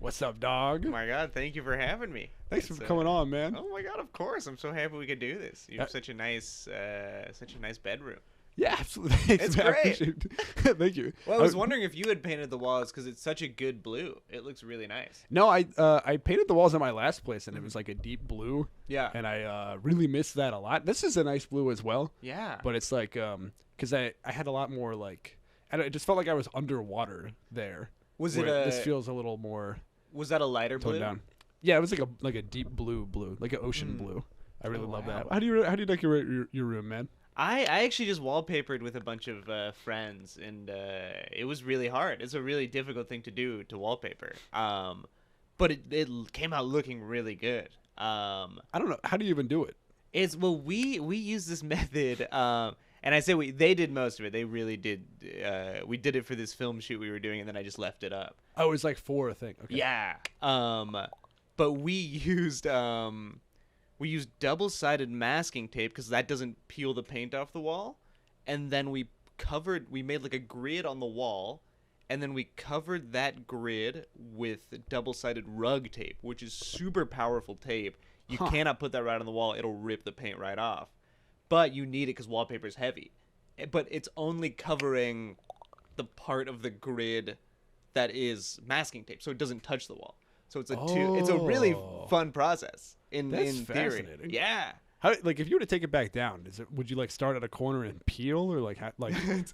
What's up, dog? Oh my God, thank you for having me. Thanks for coming on, man. Oh my God, of course. I'm so happy we could do this. You have such a nice bedroom. Yeah, absolutely. Thanks, It's man. I great. appreciate it. Thank you. Well, I was wondering if you had painted the walls because it's such a good blue. It looks really nice. No, I painted the walls at my last place, and it was like a deep blue. Yeah. And I really missed that a lot. This is a nice blue as well. Yeah. But it's like because I had a lot more like it just felt like I was underwater there. Was where it a? This feels a little more Was that a lighter toned blue? down. Yeah, it was like a deep blue, like an ocean blue. I really love that. How do you decorate your room, man? I actually just wallpapered with a bunch of friends, and it was really hard. It's a really difficult thing to do to wallpaper. But it came out looking really good. I don't know. How do you even do it? We use this method. And I say they did most of it. They really did. We did it for this film shoot we were doing, and then I just left it up. Oh, it was like for a thing. Okay. Yeah. But we used double-sided masking tape because that doesn't peel the paint off the wall, and then we made like a grid on the wall, and then we covered that grid with double-sided rug tape, which is super powerful tape. You cannot put that right on the wall; it'll rip the paint right off. But you need it because wallpaper is heavy. But it's only covering the part of the grid that is masking tape, so it doesn't touch the wall. So it's it's a really fun process in theory. Fascinating. Yeah. How, like, if you were to take it back down, would you like start at a corner and peel, or like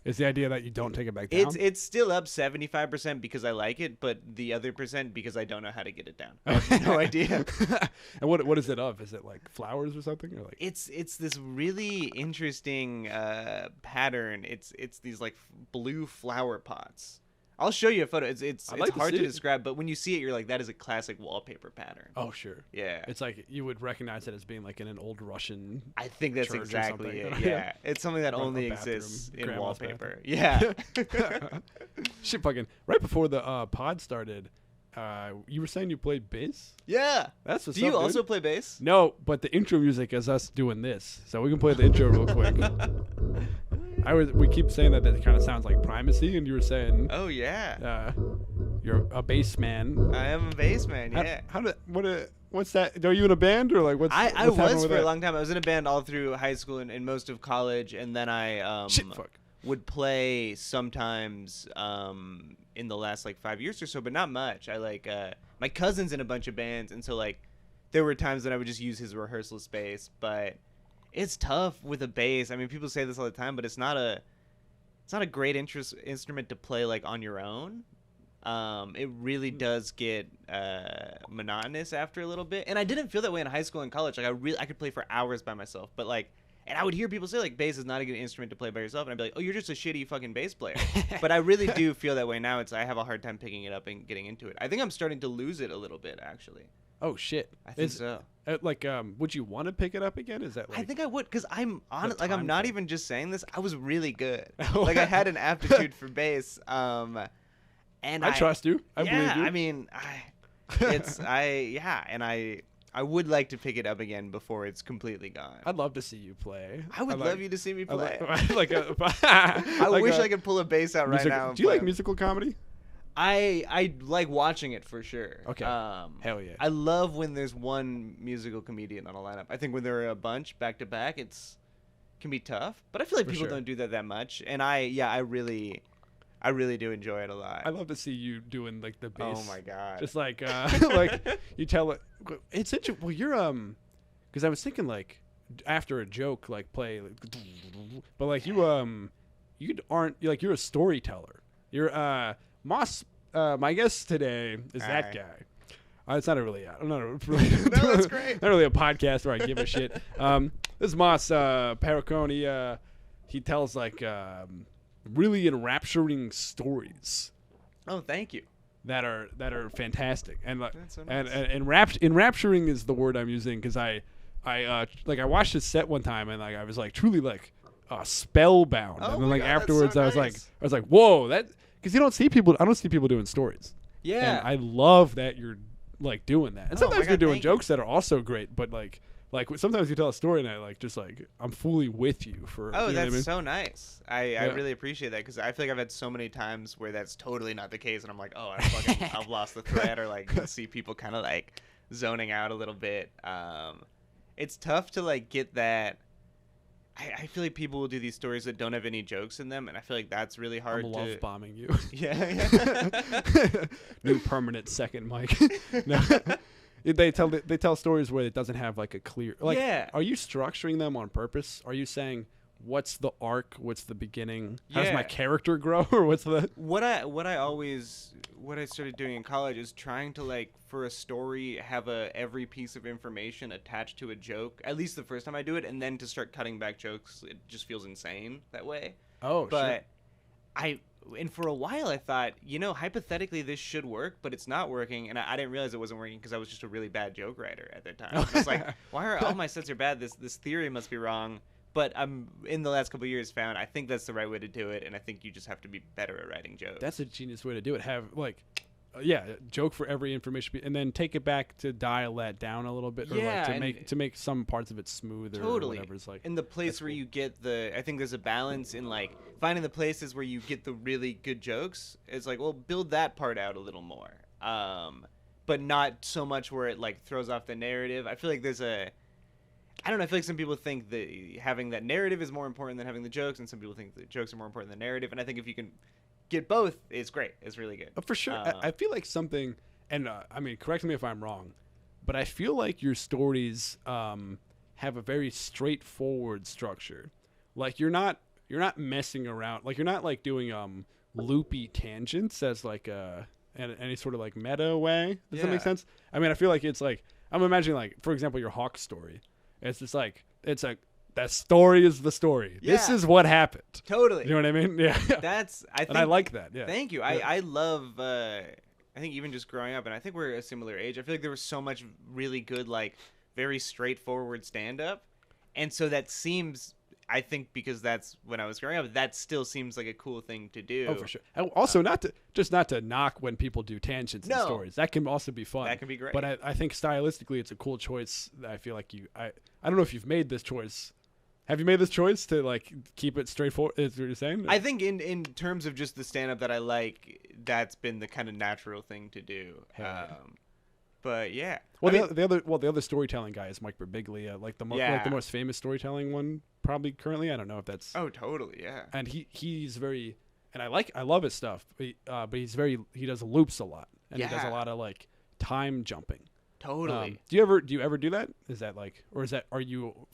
is the idea that you don't take it back down? It's still up 75% because I like it, but the other percent because I don't know how to get it down. I have no idea. And what is it of? Is it like flowers or something, or like? It's this really interesting pattern. It's these like blue flower pots. I'll show you a photo. It's hard to describe, but when you see it, you're like, that is a classic wallpaper pattern. Oh, sure. Yeah. It's like you would recognize it as being like in an old Russian. I think that's church or exactly it. something. Yeah. It's something that Or only a bathroom, exists in grandma's wallpaper. Yeah. Shit, fucking right before the pod started, you were saying you played bass. Yeah. That's what's Do you up, dude. also play bass? No, but the intro music is us doing this, so we can play the intro real quick. We keep saying that kind of sounds like Primacy, and you were saying, Oh yeah. You're a bass man. I am a bass man. Yeah. What's that? Are you in a band, or like what's? I what's happening was with for a that? long time. I was in a band all through high school and most of college, and then I would play sometimes in the last like 5 years or so, but not much. I my cousin's in a bunch of bands, and so like there were times that I would just use his rehearsal space, but it's tough with a bass. I mean, people say this all the time, but it's not a great instrument to play like on your own. It really does get monotonous after a little bit, and I didn't feel that way in high school and college. Like I could play for hours by myself, but like, and I would hear people say like bass is not a good instrument to play by yourself, and I'd be like, oh, you're just a shitty fucking bass player. But I really do feel that way now. I have a hard time picking it up and getting into it. I think I'm starting to lose it a little bit, actually. Oh shit! I think so. Would you want to pick it up again? Is that? Like, I think I would, because I'm honest. Like, I'm not even just saying this. I was really good. Oh. Like, I had an aptitude for bass. And I trust you. I believe you. I mean, I would like to pick it up again before it's completely gone. I'd love to see you play. I would love you to see me play. I wish I could pull a bass out right now. Do you like musical comedy? I like watching it for sure. Okay. Hell yeah. I love when there's one musical comedian on a lineup. I think when there are a bunch back to back, can be tough. But I feel like people don't do that much. And I really do enjoy it a lot. I love to see you doing like the bass. Oh my god. Just like like you tell it. It's interesting. Well, you're because I was thinking like after a joke like play, like, but like you aren't you're a storyteller. You're Moss. My guest today is that guy. It's not really. I'm not really. No, that's great. Not really a podcast where I give a shit. This is Moss Perricone. He tells like really enrapturing stories. Oh, thank you. That are fantastic, and like That's so nice. and enrapturing is the word I'm using because I watched his set one time and like I was like truly like spellbound, Oh and then my like God, that's afterwards so I was nice. like whoa, that because I don't see people doing stories. Yeah. And I love that you're like doing that, and Oh my sometimes you're God, doing thank jokes that are also great, but like Like sometimes you tell a story and I like just like I'm fully with you for. Oh, you know that's what I mean? so nice. I really appreciate that because I feel like I've had so many times where that's totally not the case, and I'm like, oh, I've lost the thread, or like you see people kind of like zoning out a little bit. It's tough to like get that. I feel like people will do these stories that don't have any jokes in them, and I feel like that's really hard. I'm to love bombing you. Yeah. New permanent second mic. No. They tell stories where it doesn't have like a clear like. Yeah. Are you structuring them on purpose? Are you saying what's the arc? What's the beginning? How does my character grow? Or what's the what I started doing in college is trying to like for a story have every piece of information attached to a joke. At least the first time I do it, and then to start cutting back jokes, it just feels insane that way. Oh, but and for a while I thought, hypothetically this should work, but it's not working, and I didn't realize it wasn't working because I was just a really bad joke writer at that time. I was like, why are all my sets are bad? This theory must be wrong. But I'm in the last couple of years found I think that's the right way to do it, and I think you just have to be better at writing jokes. That's a genius way to do it. Have like, joke for every information, and then take it back to dial that down a little bit, or like to make some parts of it smoother. Totally. Or whatever's like. In the place where you get I think there's a balance in like finding the places where you get the really good jokes. It's like, well, build that part out a little more, but not so much where it like throws off the narrative. I feel like I don't know. I feel like some people think that having that narrative is more important than having the jokes, and some people think the jokes are more important than the narrative. And I think if you can get both, it's great. It's really good. For sure. I feel like something, and I mean, correct me if I'm wrong, but I feel like your stories have a very straightforward structure. Like you're not messing around. Like you're not like doing loopy tangents as like in any sort of like meta way. Does that make sense? I mean, I feel like it's like I'm imagining like, for example, your Hawk story. It's just like that story is the story. Yeah. This is what happened. Totally. You know what I mean? Yeah. And I like that. Yeah. Thank you. Yeah. I love. I think even just growing up, and I think we're a similar age. I feel like there was so much really good, like very straightforward stand up, and so that seems. I think because that's when I was growing up, that still seems like a cool thing to do. Oh, for sure. Also, not to knock when people do tangents in stories. That can also be fun. That can be great. But I think stylistically, it's a cool choice. I feel like I don't know if you've made this choice. Have you made this choice to like keep it straightforward? Is what you're saying? I think in terms of just the stand up that I like, that's been the kind of natural thing to do. But yeah. Well, the other storytelling guy is Mike Birbiglia, like the most famous storytelling one probably currently. I don't know if that's. Oh, totally, yeah. And he's very, and I love his stuff, but he does loops a lot, and he does a lot of like time jumping. Totally. Do you ever do that? Is that like, or are you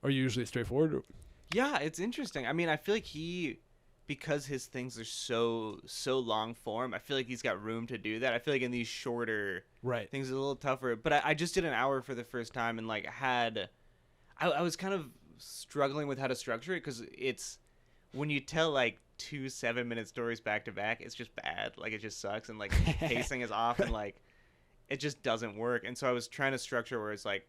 usually straightforward? Yeah, it's interesting. I mean, I feel like because his things are so long form, I feel like he's got room to do that. I feel like in these shorter things are a little tougher. But I just did an hour for the first time, and like I was kind of struggling with how to structure it, because it's when you tell like 2 7-minute stories back to back, it's just bad. Like it just sucks, and like pacing is off, and like it just doesn't work. And so I was trying to structure where it's like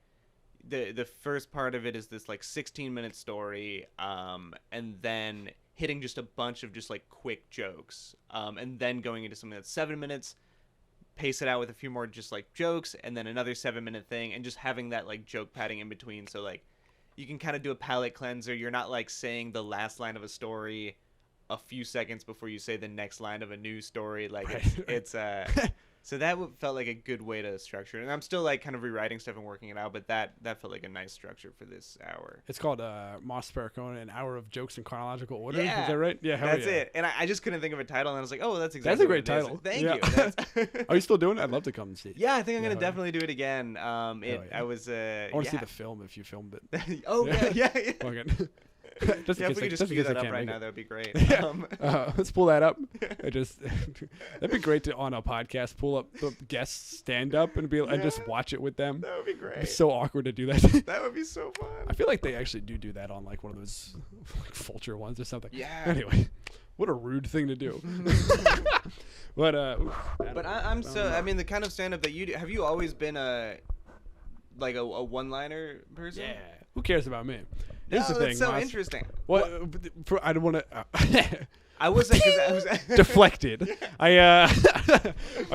the first part of it is this like 16-minute story, and then hitting just a bunch of just like quick jokes, and then going into something that's 7 minutes, pace it out with a few more just like jokes, and then another 7-minute thing, and just having that like joke padding in between, so like you can kind of do a palate cleanser. You're not like saying the last line of a story a few seconds before you say the next line of a new story. Like it's so that felt like a good way to structure it. And I'm still like kind of rewriting stuff and working it out, but that felt like a nice structure for this hour. It's called Moss Perricone, an hour of jokes in chronological order. Yeah. Is that right? Yeah, that's it. And I just couldn't think of a title, and I was like, oh, that's a great title. Thank you. Are you still doing it? I'd love to come and see it. Yeah, I think I'm going to definitely do it again. I want to see the film if you filmed it. Oh, yeah. Okay. If we could just figure that up right now, that would be great. Let's pull that up. That'd be great to on a podcast pull up the guests stand up and and just watch it with them. That would be great. It'd be so awkward to do that. That would be so fun. I feel like they actually do that on like one of those like Vulture ones or something. Yeah. Anyway, what a rude thing to do. But I'm so. I mean, the kind of stand up that you do. Have you always been a one-liner person? Yeah. Who cares about me? Here's the thing. That's so interesting. What? I don't want to. I was deflected. Are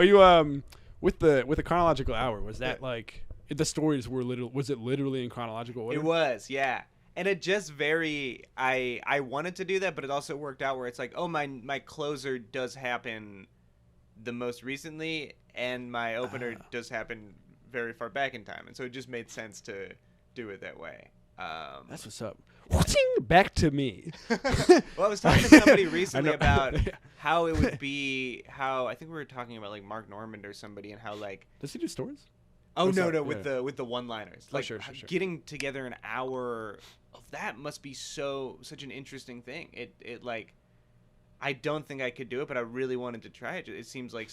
you with the chronological hour? Was that like the stories were was it literally in chronological order? It was, yeah. And it just I wanted to do that, but it also worked out where it's like, oh, my closer does happen the most recently, and my opener does happen very far back in time, and so it just made sense to do it that way. That's what's up. Back to me. Well, I was talking to somebody recently about how it would be. How I think we were talking about like Mark Normand or somebody, and how like does he do stories? Oh no, with the one-liners. Like sure. Getting together an hour of that must be such an interesting thing. It like I don't think I could do it, but I really wanted to try it. It seems like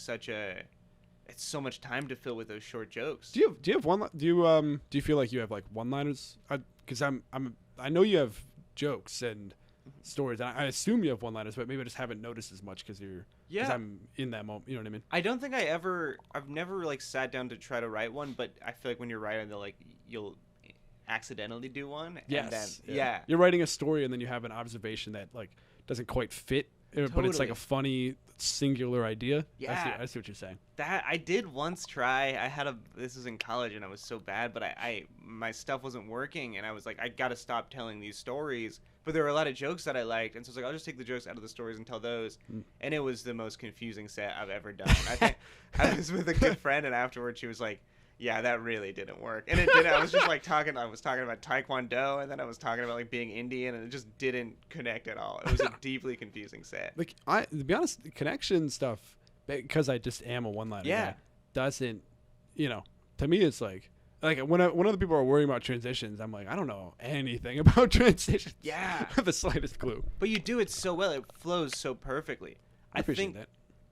it's so much time to fill with those short jokes. Do you have one? Do you feel like you have like one-liners? Because I know you have jokes and stories. And I assume you have one-liners, but maybe I just haven't noticed as much because I'm in that moment. You know what I mean? I don't think I've never like sat down to try to write one, but I feel like when you're writing, you'll accidentally do one. Yes. And then, You're writing a story and then you have an observation that like doesn't quite fit, but it's like a funny singular idea. Yeah. I see what you're saying. That I did once try. This was in college and I was so bad, but my stuff wasn't working and I was like, I gotta stop telling these stories. But there were a lot of jokes that I liked, and so I was like, I'll just take the jokes out of the stories and tell those. And it was the most confusing set I've ever done. I think I was with a good friend, and afterwards she was like, yeah, that really didn't work. And it didn't. I was just like I was talking about Taekwondo, and then I was talking about like being Indian, and it just didn't connect at all. It was a deeply confusing set. Like to be honest, the connection stuff, because I just am a one-liner. Yeah. Guy, doesn't, to me it's like when other people are worrying about transitions, I'm like, I don't know anything about transitions. Yeah. I have the slightest clue. But you do it so well. It flows so perfectly. I appreciate that.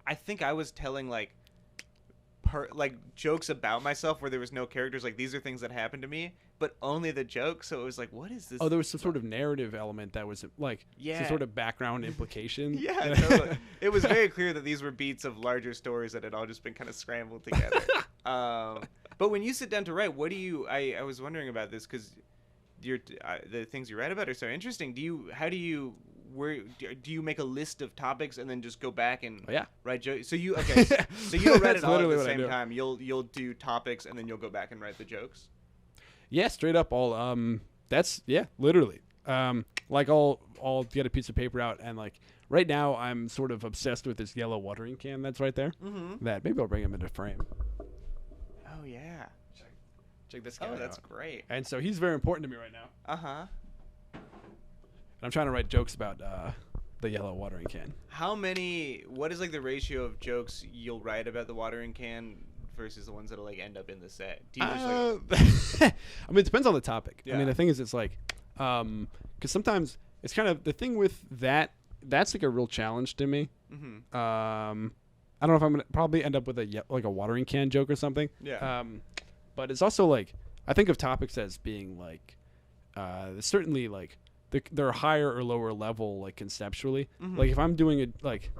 I think I was telling like jokes about myself where there was no characters. Like, these are things that happened to me, but only the joke. So it was like, what is this? Oh, there was some sort of narrative element that was like some sort of background implication. Yeah, totally. It was very clear that these were beats of larger stories that had all just been kind of scrambled together. But when you sit down to write, what do you? I was wondering about this because the things you write about are so interesting. Do you make a list of topics and then just go back and write jokes? So you so you don't write it all at the same time. You'll do topics and then you'll go back and write the jokes. Yeah, straight up. Literally. Like I'll get a piece of paper out and like right now I'm sort of obsessed with this yellow watering can that's right there. Mm-hmm. That maybe I'll bring him into frame. Oh yeah. Check this guy out. Oh, that's great. And so he's very important to me right now. Uh-huh. And I'm trying to write jokes about the yellow watering can. What is like the ratio of jokes you'll write about the watering can versus the ones that'll like end up in the set? Do you I mean, it depends on the topic. Yeah. I mean, the thing is, it's like, because sometimes it's kind of the thing with that's like a real challenge to me. Mm-hmm. I don't know if I'm gonna probably end up with a watering can joke or something. Yeah. But it's also like I think of topics as being like, certainly like they're higher or lower level like conceptually. Mm-hmm. Like if I'm doing it like,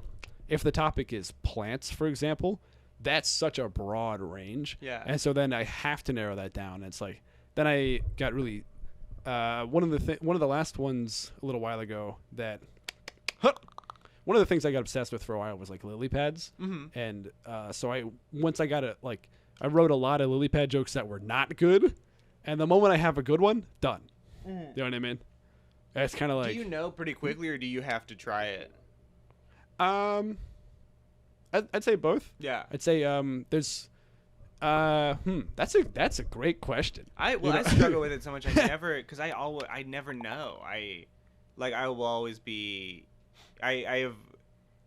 if the topic is plants, for example, that's such a broad range. Yeah. And so then I have to narrow that down. It's like then I got really one of the last ones a little while ago that. One of the things I got obsessed with for a while was like lily pads. Mm-hmm. And so I wrote a lot of lily pad jokes that were not good. And the moment I have a good one, done. Mm. You know what I mean? It's kind of like. Do you know pretty quickly or do you have to try it? I'd say both. Yeah. I'd say there's. That's a great question. I struggle with it so much. I never know. I will always be.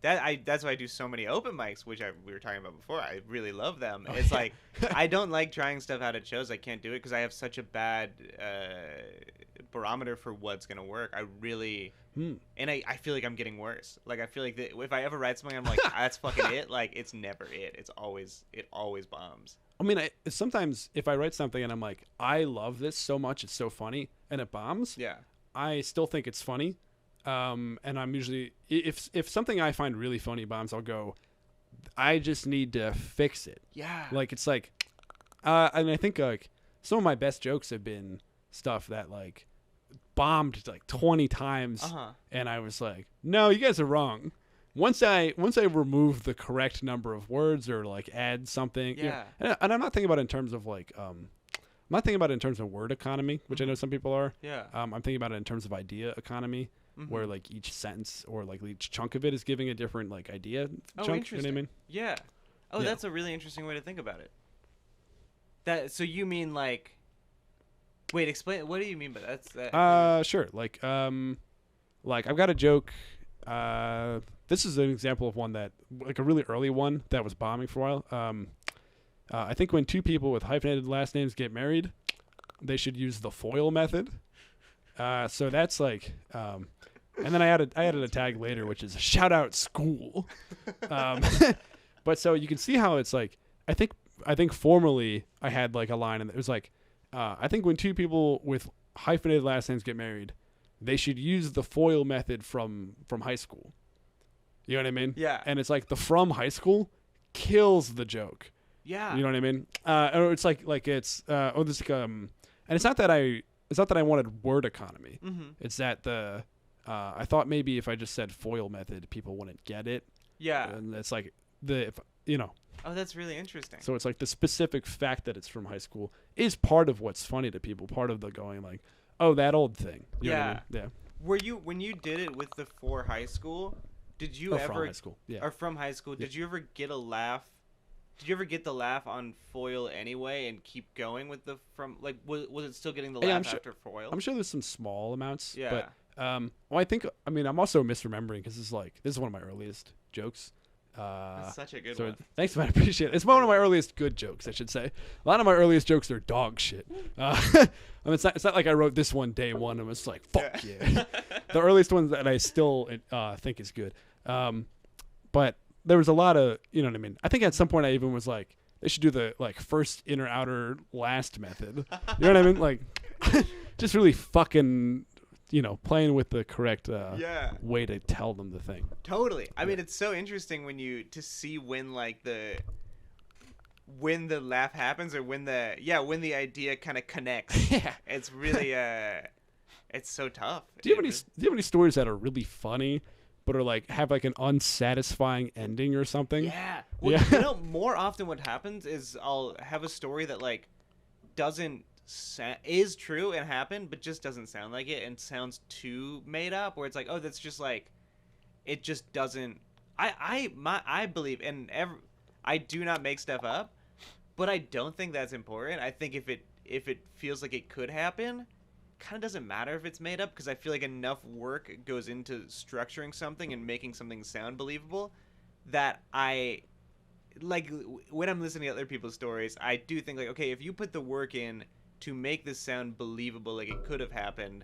That's why I do so many open mics, which we were talking about before. I really love them. Oh, it's like I don't like trying stuff out at shows. I can't do it because I have such a bad barometer for what's gonna work. I really and I feel like I'm getting worse. Like I feel like if I ever write something, I'm like that's fucking it. Like it's never it. It always bombs. I mean, sometimes if I write something and I'm like, I love this so much, it's so funny, and it bombs. Yeah. I still think it's funny. And I'm usually if something I find really funny bombs, I'll go, I just need to fix it. Yeah. Like it's like, and I think like some of my best jokes have been stuff that like bombed like 20 times, and I was like, no, you guys are wrong. Once I remove the correct number of words or like add something, yeah. And I'm not thinking about it in terms of like not thinking about it in terms of word economy, which I know some people are. Yeah. I'm thinking about it in terms of idea economy, where like each sentence or like each chunk of it is giving a different like idea chunk. Interesting. You know what I mean? Yeah. Oh, that's a really interesting way to think about it. So you mean like? Wait, explain. What do you mean by that? Sure. Like I've got a joke. This is an example of one that, like a really early one that was bombing for a while. I think when two people with hyphenated last names get married, they should use the FOIL method. So that's like, and then I added a tag later, which is shout out school. But so you can see how it's like, I think formally I had like a line and it was like, I think when two people with hyphenated last names get married, they should use the FOIL method from high school. You know what I mean? Yeah. And it's like the from high school kills the joke. Yeah. You know what I mean? Or it's like it's this and it's not that I wanted word economy. Mm-hmm. It's that I thought maybe if I just said FOIL method, people wouldn't get it. Yeah. And it's like Oh, that's really interesting. So it's like the specific fact that it's from high school is part of what's funny to people. Part of the going like, oh, that old thing. You know what I mean? Yeah. Were you when you did it with the for high school? Did you ever from high school? Yeah. Or from high school? Did you ever get a laugh? Did you ever get the laugh on FOIL anyway and keep going with the from like was it still getting the laugh after FOIL? I'm sure there's some small amounts. Yeah. But I'm also misremembering because this is one of my earliest jokes. That's such a good one. Thanks, man. I appreciate it. It's one of my earliest good jokes, I should say. A lot of my earliest jokes are dog shit. It's not like I wrote this one day one and was like, fuck yeah. The earliest ones that I still think is good. But there was a lot of, you know what I mean? I think at some point I even was like, they should do the like first inner outer last method. You know what I mean? Like, just really fucking, playing with the correct way to tell them the thing. Totally. I mean, it's so interesting to see when the laugh happens or when the idea kind of connects. Yeah. It's really it's so tough. Do you have any stories that are really funny but are like have like an unsatisfying ending or something? Yeah. Well, more often what happens is I'll have a story that like is true and happened but just doesn't sound like it and sounds too made up, where it's like, oh, that's just like it just doesn't. I believe I do not make stuff up, but I don't think that's important. I think if it feels like it could happen, kind of doesn't matter if it's made up, because I feel like enough work goes into structuring something and making something sound believable that I like when I'm listening to other people's stories, I do think like, okay, if you put the work in to make this sound believable, like it could have happened,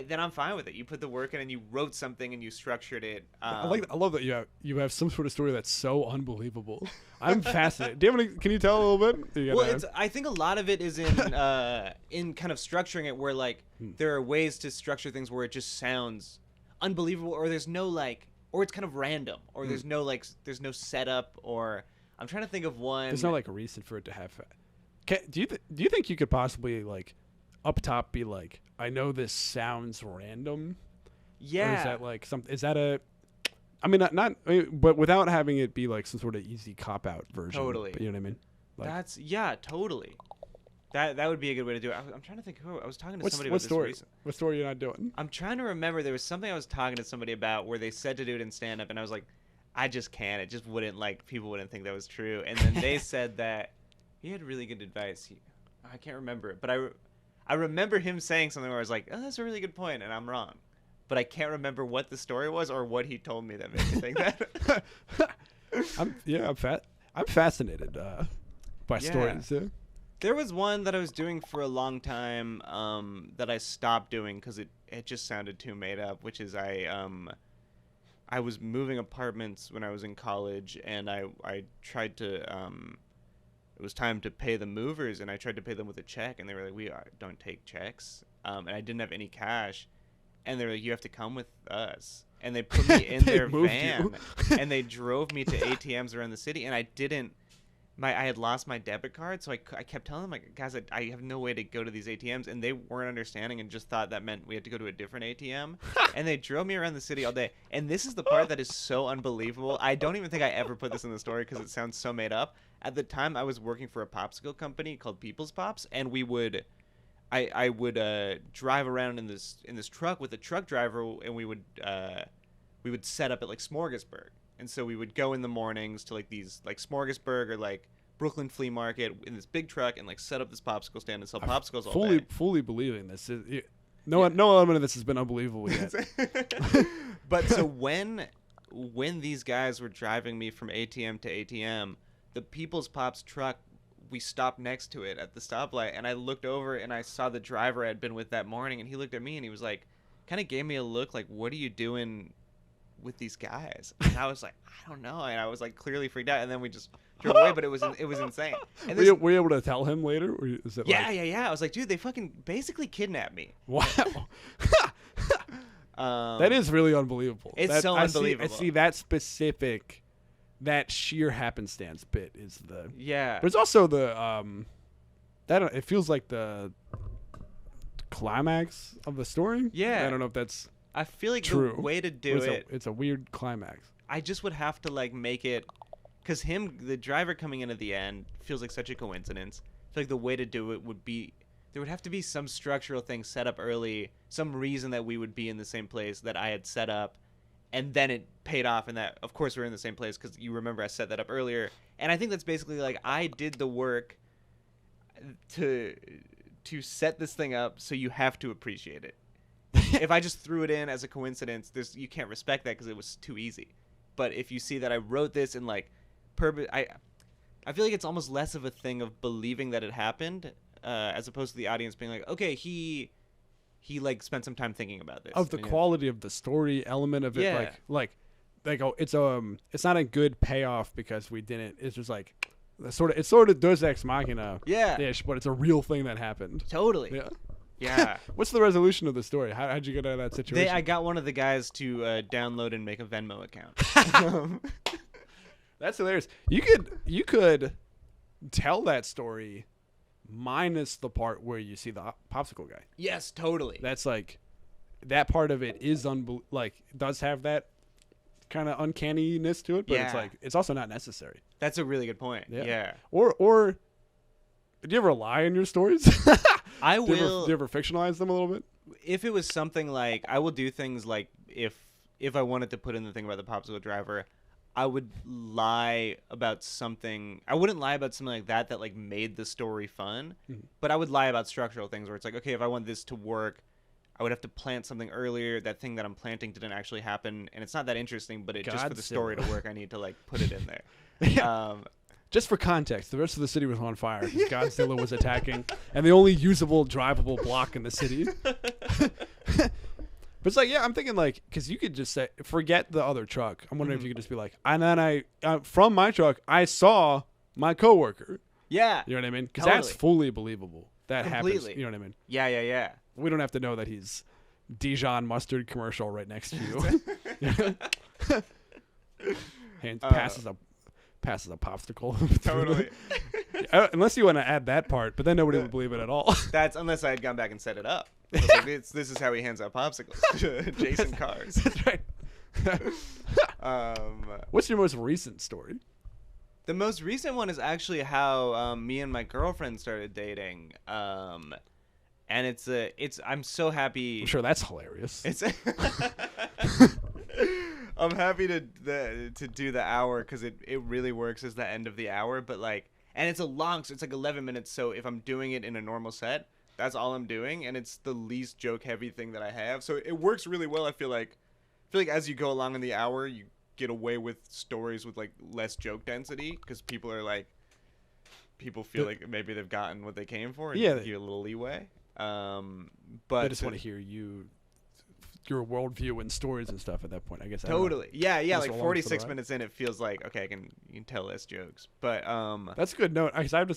then I'm fine with it. You put the work in and you wrote something and you structured it. I love that you have some sort of story that's so unbelievable. I'm fascinated. Can you tell a little bit? Well, I think a lot of it is in kind of structuring it, where like there are ways to structure things where it just sounds unbelievable, or there's no like, or it's kind of random, or there's no setup, or I'm trying to think of one. There's no like reason for it to have. Do you think you could possibly like up top be like, I know this sounds random? Yeah. Or is that like is that a? I mean, but without having it be like some sort of easy cop out version. Totally. You know what I mean? Like, totally. That would be a good way to do it. I'm trying to think who I was talking to somebody about this recently. What story are you not doing? I'm trying to remember. There was something I was talking to somebody about where they said to do it in stand up, and I was like, I just can't. It just wouldn't, like, people wouldn't think that was true. And then they said that he had really good advice. I can't remember it, but I remember him saying something where I was like, oh, that's a really good point, and I'm wrong. But I can't remember what the story was or what he told me that made me think that. I'm fascinated by stories. Yeah. There was one that I was doing for a long time that I stopped doing because it just sounded too made up, which is I was moving apartments when I was in college, and I tried to it was time to pay the movers, and I tried to pay them with a check, and they were like, we don't take checks, and I didn't have any cash, and they were like, you have to come with us, and they put me in their van and they drove me to ATMs around the city, and I had lost my debit card, so I kept telling them, like, guys, I have no way to go to these ATMs, and they weren't understanding and just thought that meant we had to go to a different ATM, and they drove me around the city all day. And this is the part that is so unbelievable. I don't even think I ever put this in the story because it sounds so made up. at the time I was working for a popsicle company called People's Pops, and I would drive around in this truck with a truck driver, and we would set up at like Smorgasburg. And so we would go in the mornings to like these like Smorgasburg or like Brooklyn Flea Market in this big truck and like set up this popsicle stand and sell popsicles all day. Fully believing this. No element of this has been unbelievable yet. But so when these guys were driving me from ATM to ATM, the People's Pops truck, we stopped next to it at the stoplight, and I looked over and I saw the driver I had been with that morning, and he looked at me and he was like, kind of gave me a look like, what are you doing with these guys? And I was like, I don't know. And I was like clearly freaked out, and then we just drove away, but it was insane. And were you able to tell him later? Or is it yeah. I was like, dude, they fucking basically kidnapped me. Wow. That is really unbelievable. It's so unbelievable. I see that specific, that sheer happenstance bit is the There's also the it feels like the climax of the story. Yeah, I don't know if that's. I feel like true. The way to do it's a weird climax. I just would have to like make it, because the driver coming in at the end feels like such a coincidence. I feel like the way to do it would be, there would have to be some structural thing set up early, some reason that we would be in the same place that I had set up, and then it paid off, and that, of course, we're in the same place because you remember I set that up earlier. And I think that's basically like I did the work to set this thing up, so you have to appreciate it. If I just threw it in as a coincidence, you can't respect that because it was too easy. But if you see that I wrote this in like purpose, I feel like it's almost less of a thing of believing that it happened, as opposed to the audience being like, okay, he like spent some time thinking about this. Of the quality of the story element of it, like it's not a good payoff because we didn't. It's just like it's sort of Deus Ex Machina ish, but it's a real thing that happened. Totally. Yeah. Yeah. What's the resolution of the story? How'd you get out of that situation? I got one of the guys to download and make a Venmo account. That's hilarious. You could tell that story minus the part where you see the popsicle guy. Yes, totally. That's like, that part of it is does have that kind of uncanniness to it, but it's like, it's also not necessary. That's a really good point. Yeah. Or do you ever lie in your stories? I will. Do you ever fictionalize them a little bit? If it was something like, I will do things like, if I wanted to put in the thing about the popsicle driver, I would lie about something. I wouldn't lie about something like that like made the story fun, but I would lie about structural things where it's like, okay, if I want this to work, I would have to plant something earlier. That thing that I'm planting didn't actually happen, and it's not that interesting, but just for the story to work, I need to like put it in there. Just for context, the rest of the city was on fire because Godzilla was attacking, and the only usable, drivable block in the city. But it's like, yeah, I'm thinking like, because you could just say, forget the other truck. I'm wondering if you could just be like, and then from my truck, I saw my coworker. Yeah. You know what I mean? Because that's fully believable. That happens. You know what I mean? Yeah. We don't have to know that he's Dijon mustard commercial right next to you. Passes a popsicle. Totally. Unless you want to add that part, but then nobody would believe it at all. That's unless I had gone back and set it up. I was like, this is how he hands out popsicles to Jason Cars. That's right. What's your most recent story? The most recent one is actually how me and my girlfriend started dating. And I'm so happy. I'm sure that's hilarious. I'm happy to do the hour because it really works as the end of the hour, but like, and it's it's like 11 minutes. So if I'm doing it in a normal set, that's all I'm doing, and it's the least joke heavy thing that I have. So it works really well. I feel like as you go along in the hour, you get away with stories with like less joke density because people feel like maybe they've gotten what they came for and give you a little leeway. But I just want to hear your worldview and stories and stuff at that point, I guess. Totally. Yeah. Like 46 minutes in, it feels like, okay, you can tell less jokes. But that's a good note.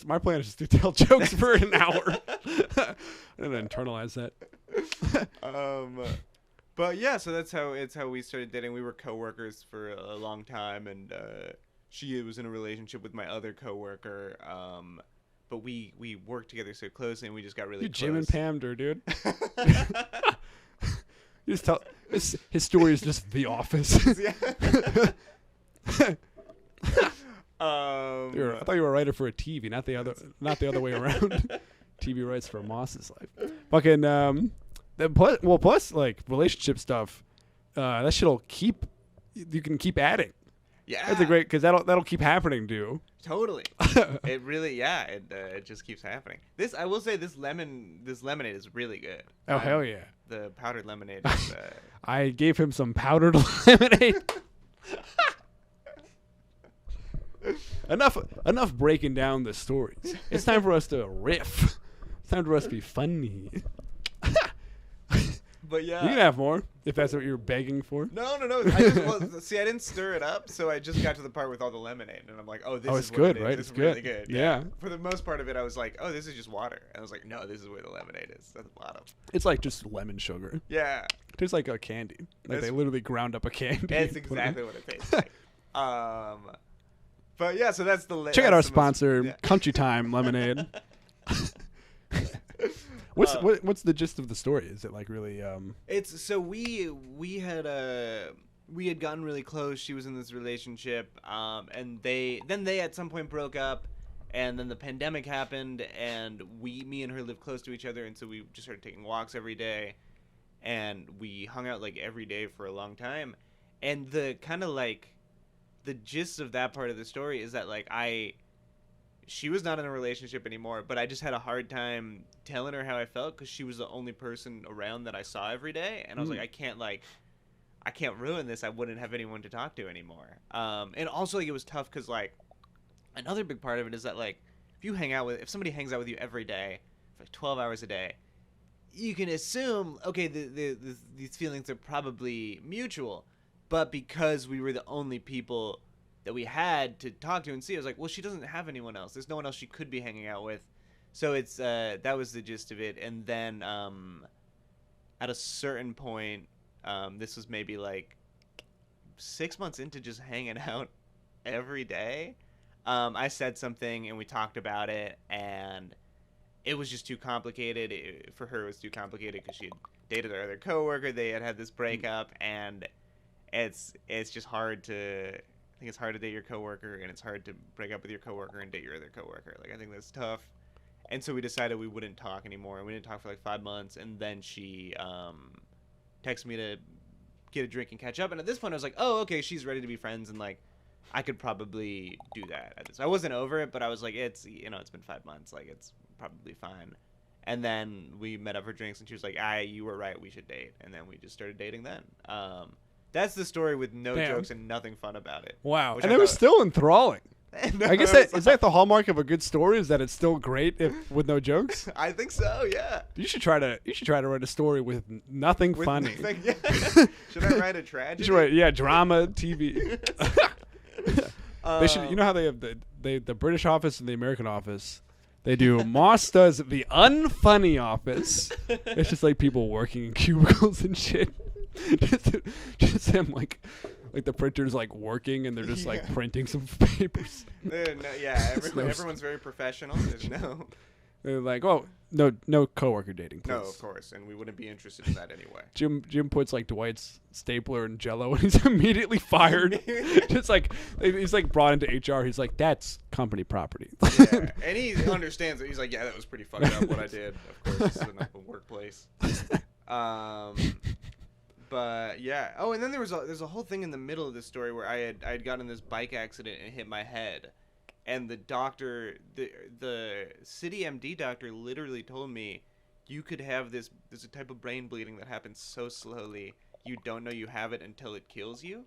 My plan is just to tell jokes for an hour and internalize that. But yeah, so that's how we started dating. We were coworkers for a long time, and she was in a relationship with my other coworker. But we worked together so closely, and we just got really close. Jim and Pam'd her, dude. You just tell his story is just The Office. I thought you were a writer for a TV, not the other way around. TV writes for Moss's life. Fucking plus like relationship stuff. That shit'll keep. You can keep adding. Yeah, that's a great because that'll keep happening too. Totally. It really, it just keeps happening. I will say this lemonade is really good. Oh hell yeah! The powdered lemonade. Is, I gave him some powdered lemonade. Enough breaking down the stories. It's time for us to riff. It's time for us to be funny. But yeah, you can have more if that's what you're begging for. No. I didn't stir it up, so I just got to the part with all the lemonade, and I'm like, oh, this is good, what it is. right? It's good. Really good. Yeah. For the most part of it, I was like, oh, this is just water, and I was like, no, this is where the lemonade is at the bottom. It's like just lemon sugar. Yeah. It tastes like a candy. Like they literally ground up a candy. That's exactly what it tastes like. But yeah, so that's the. Check out our sponsor, Country Time Lemonade. What's the gist of the story? Is it like really? It's so we had gotten really close. She was in this relationship, and they at some point broke up, and then the pandemic happened, and me and her lived close to each other, and so we just started taking walks every day, and we hung out like every day for a long time, and the kind of like the gist of that part of the story is that like she was not in a relationship anymore, but I just had a hard time telling her how I felt because she was the only person around that I saw every day. And I was like, I can't ruin this. I wouldn't have anyone to talk to anymore. And also like, it was tough because like another big part of it is that like, if somebody hangs out with you every day for like 12 hours a day, you can assume, okay, these feelings are probably mutual, but because we were the only people that we had to talk to and see, I was like, well, she doesn't have anyone else. There's no one else she could be hanging out with. So it's that was the gist of it. And then at a certain point, this was maybe like 6 months into just hanging out every day, I said something and we talked about it, and it was just too complicated. For her, it was too complicated because she had dated her other coworker. They had this breakup, and it's just hard to. I think it's hard to date your coworker, and it's hard to break up with your coworker and date your other coworker. Like, I think that's tough. And so we decided we wouldn't talk anymore, and we didn't talk for like 5 months. And then she texted me to get a drink and catch up. And at this point, I was like, oh, okay, she's ready to be friends, and like I could probably do that. I wasn't over it, but I was like, it's been 5 months, like it's probably fine. And then we met up for drinks, and she was like, you were right, we should date. And then we just started dating then. That's the story with no jokes and nothing fun about it. Wow. And it was still enthralling. No, I guess is that the hallmark of a good story, is that it's still great with no jokes? I think so, yeah. You should try to write a story with nothing funny. Should I write a tragedy? You should write, drama, TV. They should, you know how they have the British office and the American office? They do, Moss does the unfunny office. It's just like people working in cubicles and shit. just them like the printer's like working and they're just like printing some papers. Everyone's very professional. There's no. They're like, oh, no coworker dating, please. No, of course, and we wouldn't be interested in that anyway. Jim puts like Dwight's stapler in Jell-O and he's immediately fired. Just like he's like brought into HR. He's like, that's company property. Yeah, and he understands it. He's like, yeah, that was pretty fucked up what I did. Of course, it's in a workplace. But yeah. Oh, and then there's a whole thing in the middle of this story where I had gotten in this bike accident and hit my head, and the doctor, the city MD doctor, literally told me, you could have this. There's a type of brain bleeding that happens so slowly you don't know you have it until it kills you.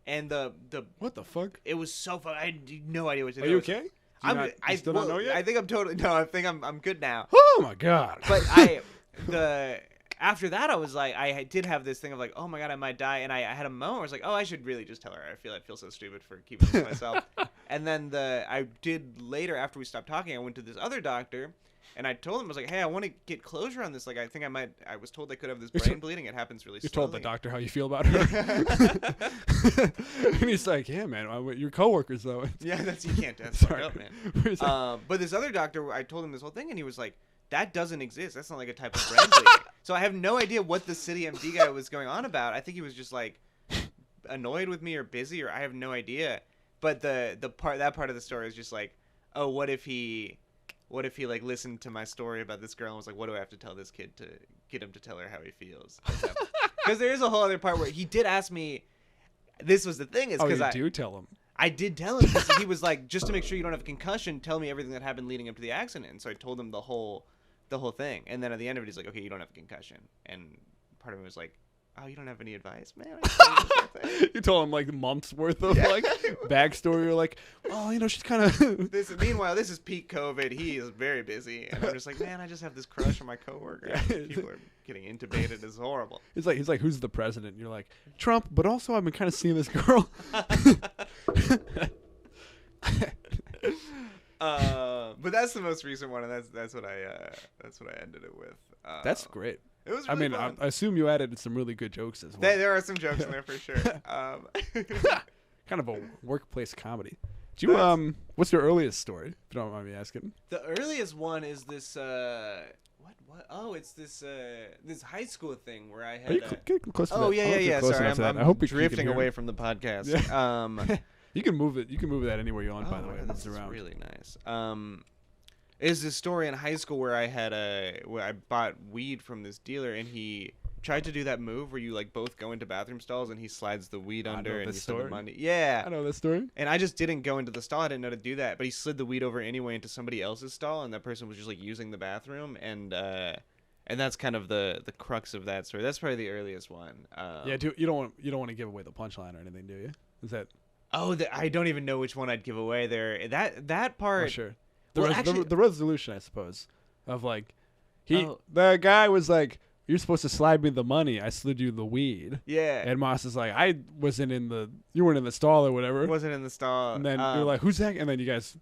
And the what the fuck? It was so fun. I had no idea what to do. Are you okay? I still don't know yet? I think I'm totally I think I'm good now. Oh my god! But after that, I was like, I did have this thing of like, oh my god, I might die, and I had a moment where I was like, oh, I should really just tell her. I feel so stupid for keeping this to myself. And then I did later, after we stopped talking, I went to this other doctor, and I told him, I was like, hey, I want to get closure on this. Like, I think I was told I could have this brain bleeding. It happens really slowly. You told the doctor how you feel about her? And he's like, yeah, man, your coworkers though. Yeah, you can't. That's fucked up, man. But this other doctor, I told him this whole thing, and he was like, that doesn't exist. That's not like a type of brain bleeding. So I have no idea what the city MD guy was going on about. I think he was just like annoyed with me or busy, or I have no idea. But that part of the story is just like, oh, what if he like listened to my story about this girl and was like, what do I have to tell this kid to get him to tell her how he feels? Because there is a whole other part where he did ask me. This was the thing, is because I do tell him. I did tell him, because he was like, just to make sure you don't have a concussion, tell me everything that happened leading up to the accident. And so I told him the whole thing. And then at the end of it, he's like, okay, you don't have a concussion. And part of me was like, oh, you don't have any advice, man? You told him like months worth of like backstory. You're like, oh, she's kind of. Meanwhile, this is peak COVID. He is very busy, and I'm just like, man, I just have this crush on my coworker. People are getting intubated. It's horrible. He's like, who's the president? And you're like, Trump. But also, I've been kind of seeing this girl. But that's the most recent one, and that's what I ended it with. That's great. It was really fun. I assume you added some really good jokes as well. There are some jokes in there for sure. Kind of a workplace comedy. Do you what's your earliest story, if you don't mind me asking? The earliest one is this what? Oh, it's this high school thing where I had. Get close to that. Oh yeah. Sorry, I'm I hope drifting away from the podcast. Yeah. You can move it. You can move that anywhere you want. By the way, that's really nice. Is this story in high school where I bought weed from this dealer, and he tried to do that move where you like both go into bathroom stalls and he slides the weed under and you slid the money. Yeah, I know this story. And I just didn't go into the stall. I didn't know to do that, but he slid the weed over anyway into somebody else's stall, and that person was just like using the bathroom, and that's kind of the crux of that story. That's probably the earliest one. Yeah, you don't want to give away the punchline or anything, do you? Is that? Oh, I don't even know which one I'd give away there. That part. Oh, sure. The resolution, I suppose, of like, the guy was like, you're supposed to slide me the money. I slid you the weed. Yeah. And Moss is like, you weren't in the stall or whatever. Wasn't in the stall. And then you're like, who's that? And then you guys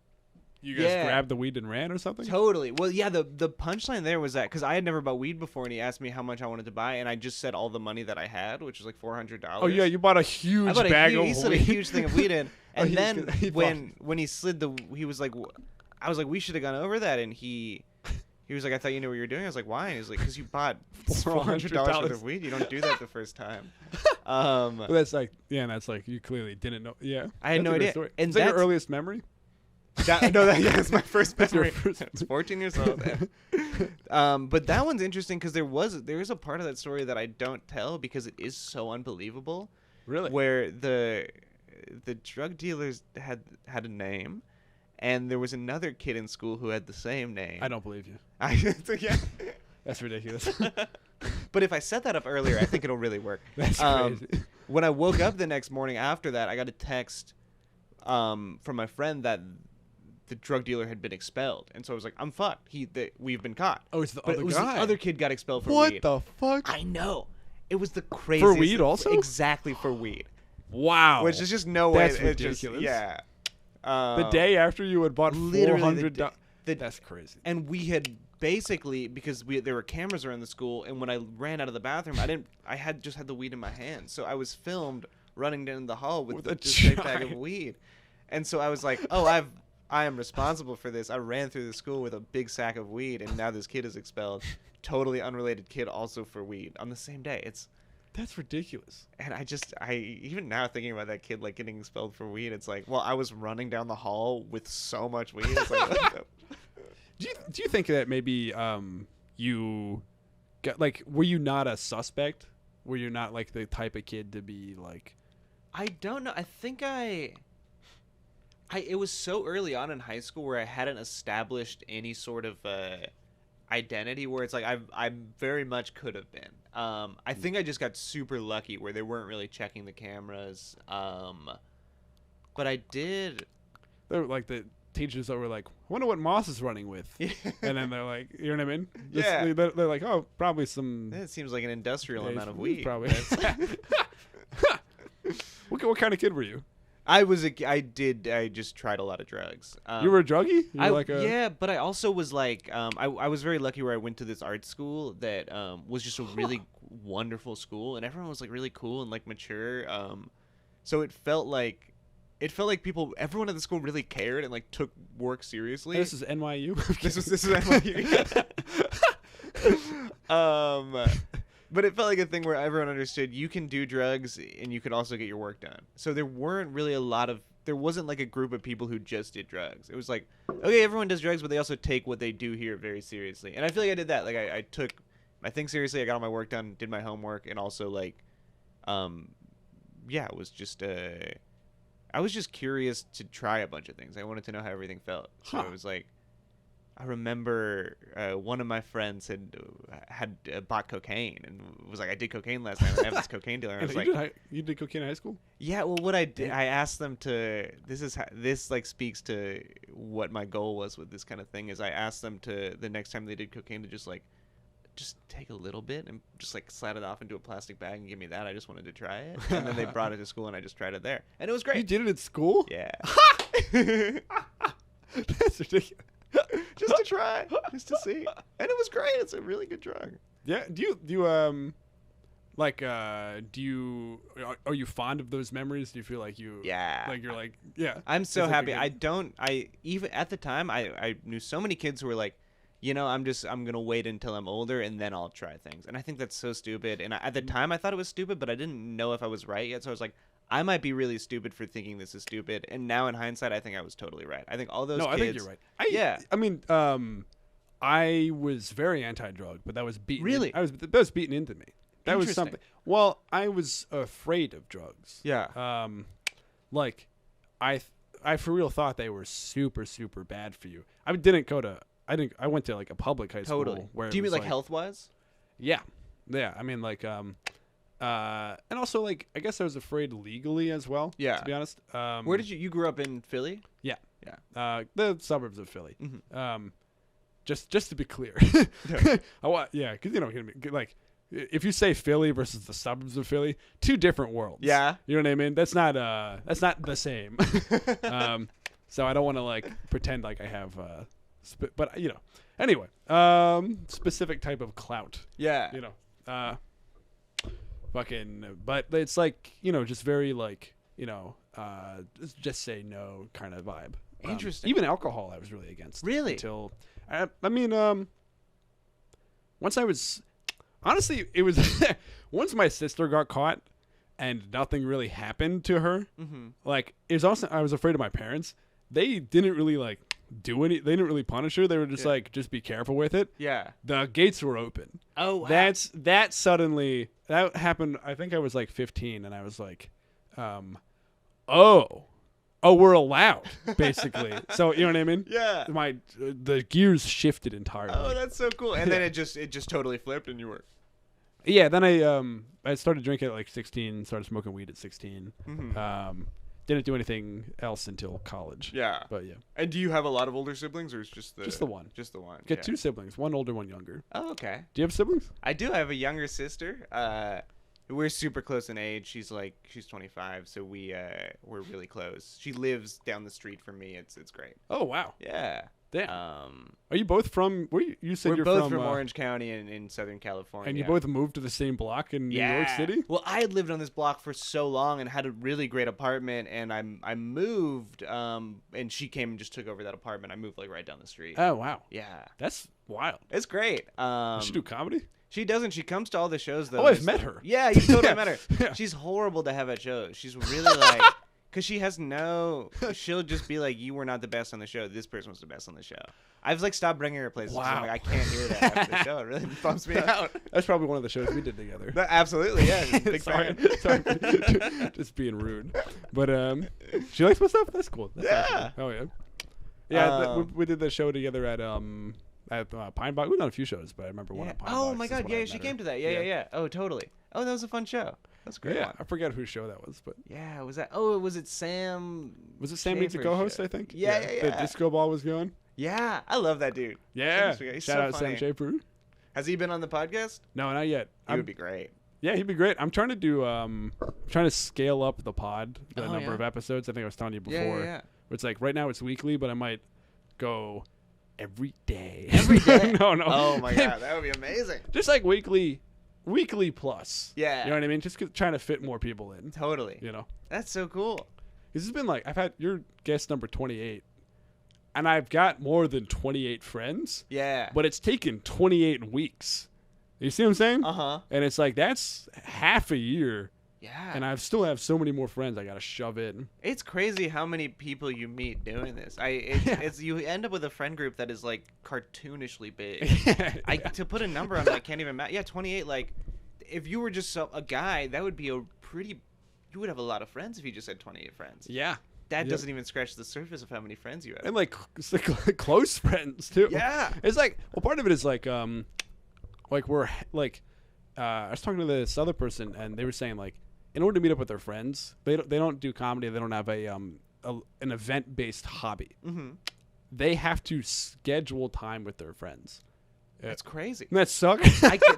grabbed the weed and ran or something? Totally. Well, yeah, the punchline there was that, because I had never bought weed before, and he asked me how much I wanted to buy, and I just said all the money that I had, which was like $400. Oh, yeah, you bought a huge bag of weed. He slid a huge thing of weed in. And then when he slid he was like, I was like, we should have gone over that, and he was like, I thought you knew what you were doing. I was like, why? And he was like, because you bought $400 worth of weed. You don't do that the first time. Well, that's like, that's like, you clearly didn't know. Yeah. I had no idea. And is that your earliest memory? That's my first memory. It's 14 years old. But that one's interesting because there is a part of that story that I don't tell because it is so unbelievable. Really? Where the drug dealers had a name, and there was another kid in school who had the same name. I don't believe you. Yeah. That's ridiculous. But if I set that up earlier, I think it'll really work. That's crazy. When I woke up the next morning after that, I got a text from my friend that the drug dealer had been expelled, and so I was like, I'm fucked. We've been caught. Oh, it's the other guy. The other kid got expelled for weed. weed. What the fuck? I know. It was the craziest. For weed also? Exactly, for weed. Wow. Which is just no way. That's ridiculous. Yeah. The day after you had bought $400. That's crazy. And we had basically, because there were cameras around the school, and when I ran out of the bathroom, I had the weed in my hand, so I was filmed running down the hall with this big bag of weed, and so I was like, oh, I am responsible for this. I ran through the school with a big sack of weed, and now this kid is expelled. Totally unrelated kid, also for weed on the same day. That's ridiculous. And I even now thinking about that kid like getting expelled for weed, it's like, well, I was running down the hall with so much weed. It's like, do you think that maybe you got like, were you not a suspect? Were you not like the type of kid to be like? I don't know. I think it was so early on in high school where I hadn't established any sort of identity where it's like I very much could have been. I think I just got super lucky where they weren't really checking the cameras. But I did. They were like the teachers that were like, I wonder what Moss is running with. Yeah. And then they're like, you know what I mean? Yeah. They're like, oh, probably some. It seems like an industrial amount of weed. Probably. What kind of kid were you? I just tried a lot of drugs. You were a druggie? Yeah, but I also was like, I was very lucky where I went to this art school that was just a really wonderful school, and everyone was like really cool and like mature. So it felt like everyone at the school really cared and like took work seriously. This is NYU. this is NYU. But it felt like a thing where everyone understood you can do drugs and you could also get your work done. So there there wasn't like a group of people who just did drugs. It was like, okay, everyone does drugs, but they also take what they do here very seriously. And I feel like I did that. Like I took my thing seriously. I got all my work done, did my homework, and also like, yeah, it was just I was just curious to try a bunch of things. I wanted to know how everything felt. So it was like, I remember one of my friends had bought cocaine and was like, I did cocaine last night. I have this cocaine dealer. And I was like, you did cocaine in high school? Yeah. Well, what I did, I asked them to. This like speaks to what my goal was with this kind of thing. Is I asked them to the next time they did cocaine to just take a little bit and just like slide it off into a plastic bag and give me that. I just wanted to try it, and then they brought it to school and I just tried it there, and it was great. You did it at school? Yeah. That's ridiculous. Just to try, just to see, and it was great. It's a really good drug. Yeah. Are you fond of those memories? Do you feel like you? Yeah. Like you're like, yeah. I'm so happy. I even at the time I knew so many kids who were like, I'm gonna wait until I'm older and then I'll try things, and I think that's so stupid. And at the time I thought it was stupid, but I didn't know if I was right yet. So I was like, I might be really stupid for thinking this is stupid. And now in hindsight, I think I was totally right. I think all those kids... I think you're right. I mean, I was very anti-drug, but that was beaten. Really? That was beaten into me. That was something. Well, I was afraid of drugs. Yeah. Like, I for real thought they were super, super bad for you. I went to like a public high school. Totally. Where do you mean like health-wise? Yeah. Yeah. I mean, like, and also, like, I guess I was afraid legally as well. Yeah. To be honest. Where did you grew up in Philly? Yeah. Yeah. The suburbs of Philly. Mm-hmm. Just to be clear. Because like, if you say Philly versus the suburbs of Philly, two different worlds. Yeah. You know what I mean? That's not the same. So I don't want to like pretend like I have but anyway, specific type of clout. Yeah. But it's like, just very like, just say no kind of vibe. Interesting. Even alcohol I was really against. Really? Until, once I was, honestly, it was, once my sister got caught and nothing really happened to her, like, it was also, I was afraid of my parents. They didn't really like do any, they didn't really punish her. They were just like, just be careful with it. Yeah. The gates were open. Oh, wow. That happened. I think I was like 15 and I was like, we're allowed, basically. So, you know what I mean? Yeah. The gears shifted entirely. Oh, that's so cool. And then it just totally flipped and you were. Yeah, then I started drinking at like 16, started smoking weed at 16. Didn't do anything else until college. Yeah. But yeah. And do you have a lot of older siblings or is just the one? Just the one. Got two siblings, one older, one younger. Oh, okay. Do you have siblings? I do. I have a younger sister. We're super close in age. She's 25, so we're really close. She lives down the street from me. It's great. Oh, wow. Yeah. Damn. Are you both from? You said you're both from Orange County in Southern California. And you both moved to the same block in New York City? Well, I had lived on this block for so long and had a really great apartment, and I moved, and she came and just took over that apartment. I moved right down the street. Oh, wow. Yeah. That's wild. It's great. Does she do comedy? She doesn't. She comes to all the shows, though. Oh, I've met her. Yeah, you totally met her. Yeah. She's horrible to have at shows. She's really because she has she'll just be like, you were not the best on the show. This person was the best on the show. I've stopped bringing her places. Wow. I'm I can't hear that after the show. It really bumps me out. That's probably one of the shows we did together. Absolutely, yeah. Big Sorry. fan. Just being rude. But she likes my stuff. That's cool. That's awesome. Oh yeah. Yeah, we did the show together at Pine Box. We've done a few shows, but I remember one at Pine Box. Oh my god, yeah, she came to that. Yeah. Oh, totally. Oh, that was a fun show. That's a great. Yeah, one. I forget whose show that was, but yeah, was that? Oh, was it Sam? Was it Sam meets the co-host? Show? I think. Yeah. The disco ball was going. Yeah, I love that dude. Yeah, he's shout so out funny. Sam Schaefer. Has he been on the podcast? No, not yet. He would be great. Yeah, he'd be great. I'm trying to do trying to scale up the pod, the number of episodes. I think I was telling you before. Yeah. It's like right now it's weekly, but I might go every day. Every day? No. Oh my god, that would be amazing. Just like weekly plus. Yeah. You know what I mean? Just trying to fit more people in. Totally. That's so cool. This has been I've had your guest number 28, and I've got more than 28 friends. Yeah. But it's taken 28 weeks. You see what I'm saying? Uh-huh. And it's that's half a year Yeah. And I still have so many more friends I gotta shove in. It's crazy how many people you meet doing this. It's you end up with a friend group that is like cartoonishly big. To put a number on it, I can't even imagine. Yeah, 28. Like, if you were just a guy, that would be a pretty. You would have a lot of friends if you just had 28 friends. Yeah. That doesn't even scratch the surface of how many friends you have. And like close friends too. Yeah. It's like, well, part of it is like we're like, I was talking to this other person and they were saying like, in order to meet up with their friends, they don't do comedy. They don't have an event based hobby. Mm-hmm. They have to schedule time with their friends. That's crazy. Doesn't that suck?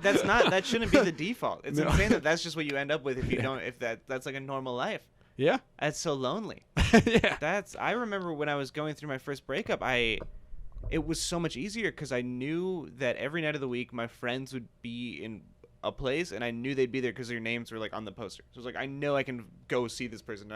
That shouldn't be the default. It's insane that that's just what you end up with if you don't. If that's like a normal life. Yeah. That's so lonely. Yeah. I remember when I was going through my first breakup, it was so much easier because I knew that every night of the week my friends would be in a place and I knew they'd be there because their names were like on the poster. So it was like, I know I can go see this person.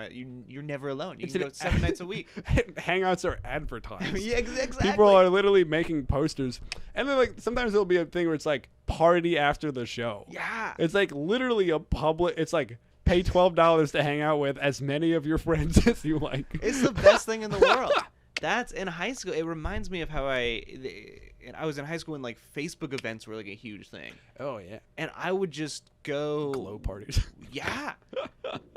You're never alone. You can go 7 nights a week. Hangouts are advertised. Yeah, exactly. People are literally making posters. And then like sometimes there'll be a thing where it's like party after the show. Yeah. It's like literally a public, it's like pay $12 to hang out with as many of your friends as you like. It's the best thing in the world. That's in high school. It reminds me of how I was in high school when like Facebook events were like a huge thing. Oh yeah. And I would just go glow parties. Yeah.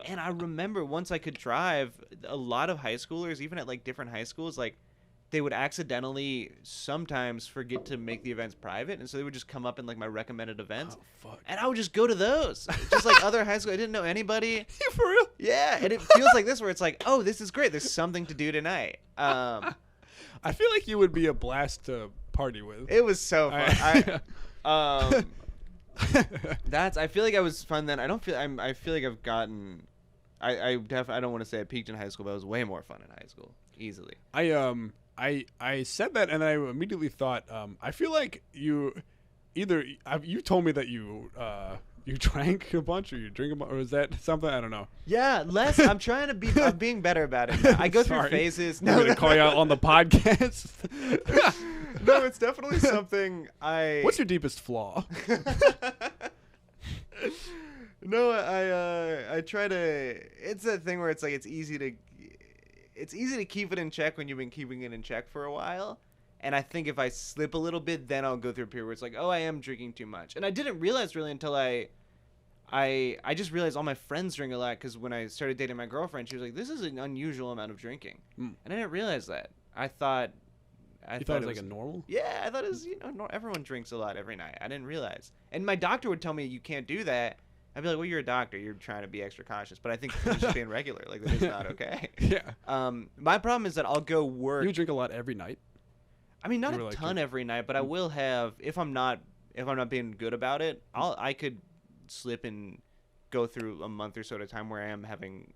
And I remember once I could drive, a lot of high schoolers, even at like different high schools, like they would accidentally sometimes forget to make the events private, and so they would just come up in like my recommended events. Oh fuck. And I would just go to those. Just like other high school. I didn't know anybody. For real? Yeah. And it feels like this where it's like, oh, this is great. There's something to do tonight. I feel like you would be a blast to party with. It was so fun. I feel like I was fun then. I feel like I've gotten. I don't want to say I peaked in high school, but I was way more fun in high school, easily. I said that and I immediately thought I feel like you told me that you drank a bunch or you drink a bunch, or is that something? I don't know. Yeah, less. I'm being better about it now. I go through phases. No, I'm gonna call you out on the podcast. No, it's definitely something What's your deepest flaw? No, I try to. It's that thing where it's like it's easy to keep it in check when you've been keeping it in check for a while. And I think if I slip a little bit, then I'll go through a period where it's like, oh, I am drinking too much. And I didn't realize really until I just realized all my friends drink a lot because when I started dating my girlfriend, she was like, this is an unusual amount of drinking. And I didn't realize that. I thought it was like a normal? Yeah, I thought it was, everyone drinks a lot every night. I didn't realize. And my doctor would tell me you can't do that. I'd be like, well, you're a doctor. You're trying to be extra cautious. But I think it's just being regular. Like, that is not okay. Yeah. My problem is that I'll go work. You drink a lot every night? I mean, not a ton every night, but I will have, if I'm not being good about it, I could slip and go through a month or so at a time where I am having,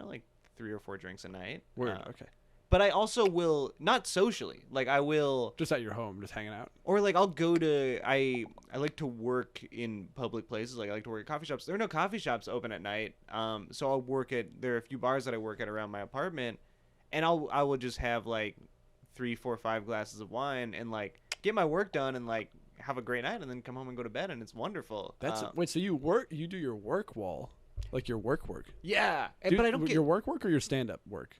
like 3 or 4 drinks a night. Word, okay. But I also will, not socially, like I will. Just at your home, just hanging out? Or like I'll go to, I like to work in public places. Like I like to work at coffee shops. There are no coffee shops open at night. So I'll work there are a few bars that I work at around my apartment. And I will just have like 3, 4, 5 glasses of wine and like get my work done and like have a great night and then come home and go to bed and it's wonderful. Wait, so you do your work wall, like your work? Yeah, but I don't get your work or your stand-up work.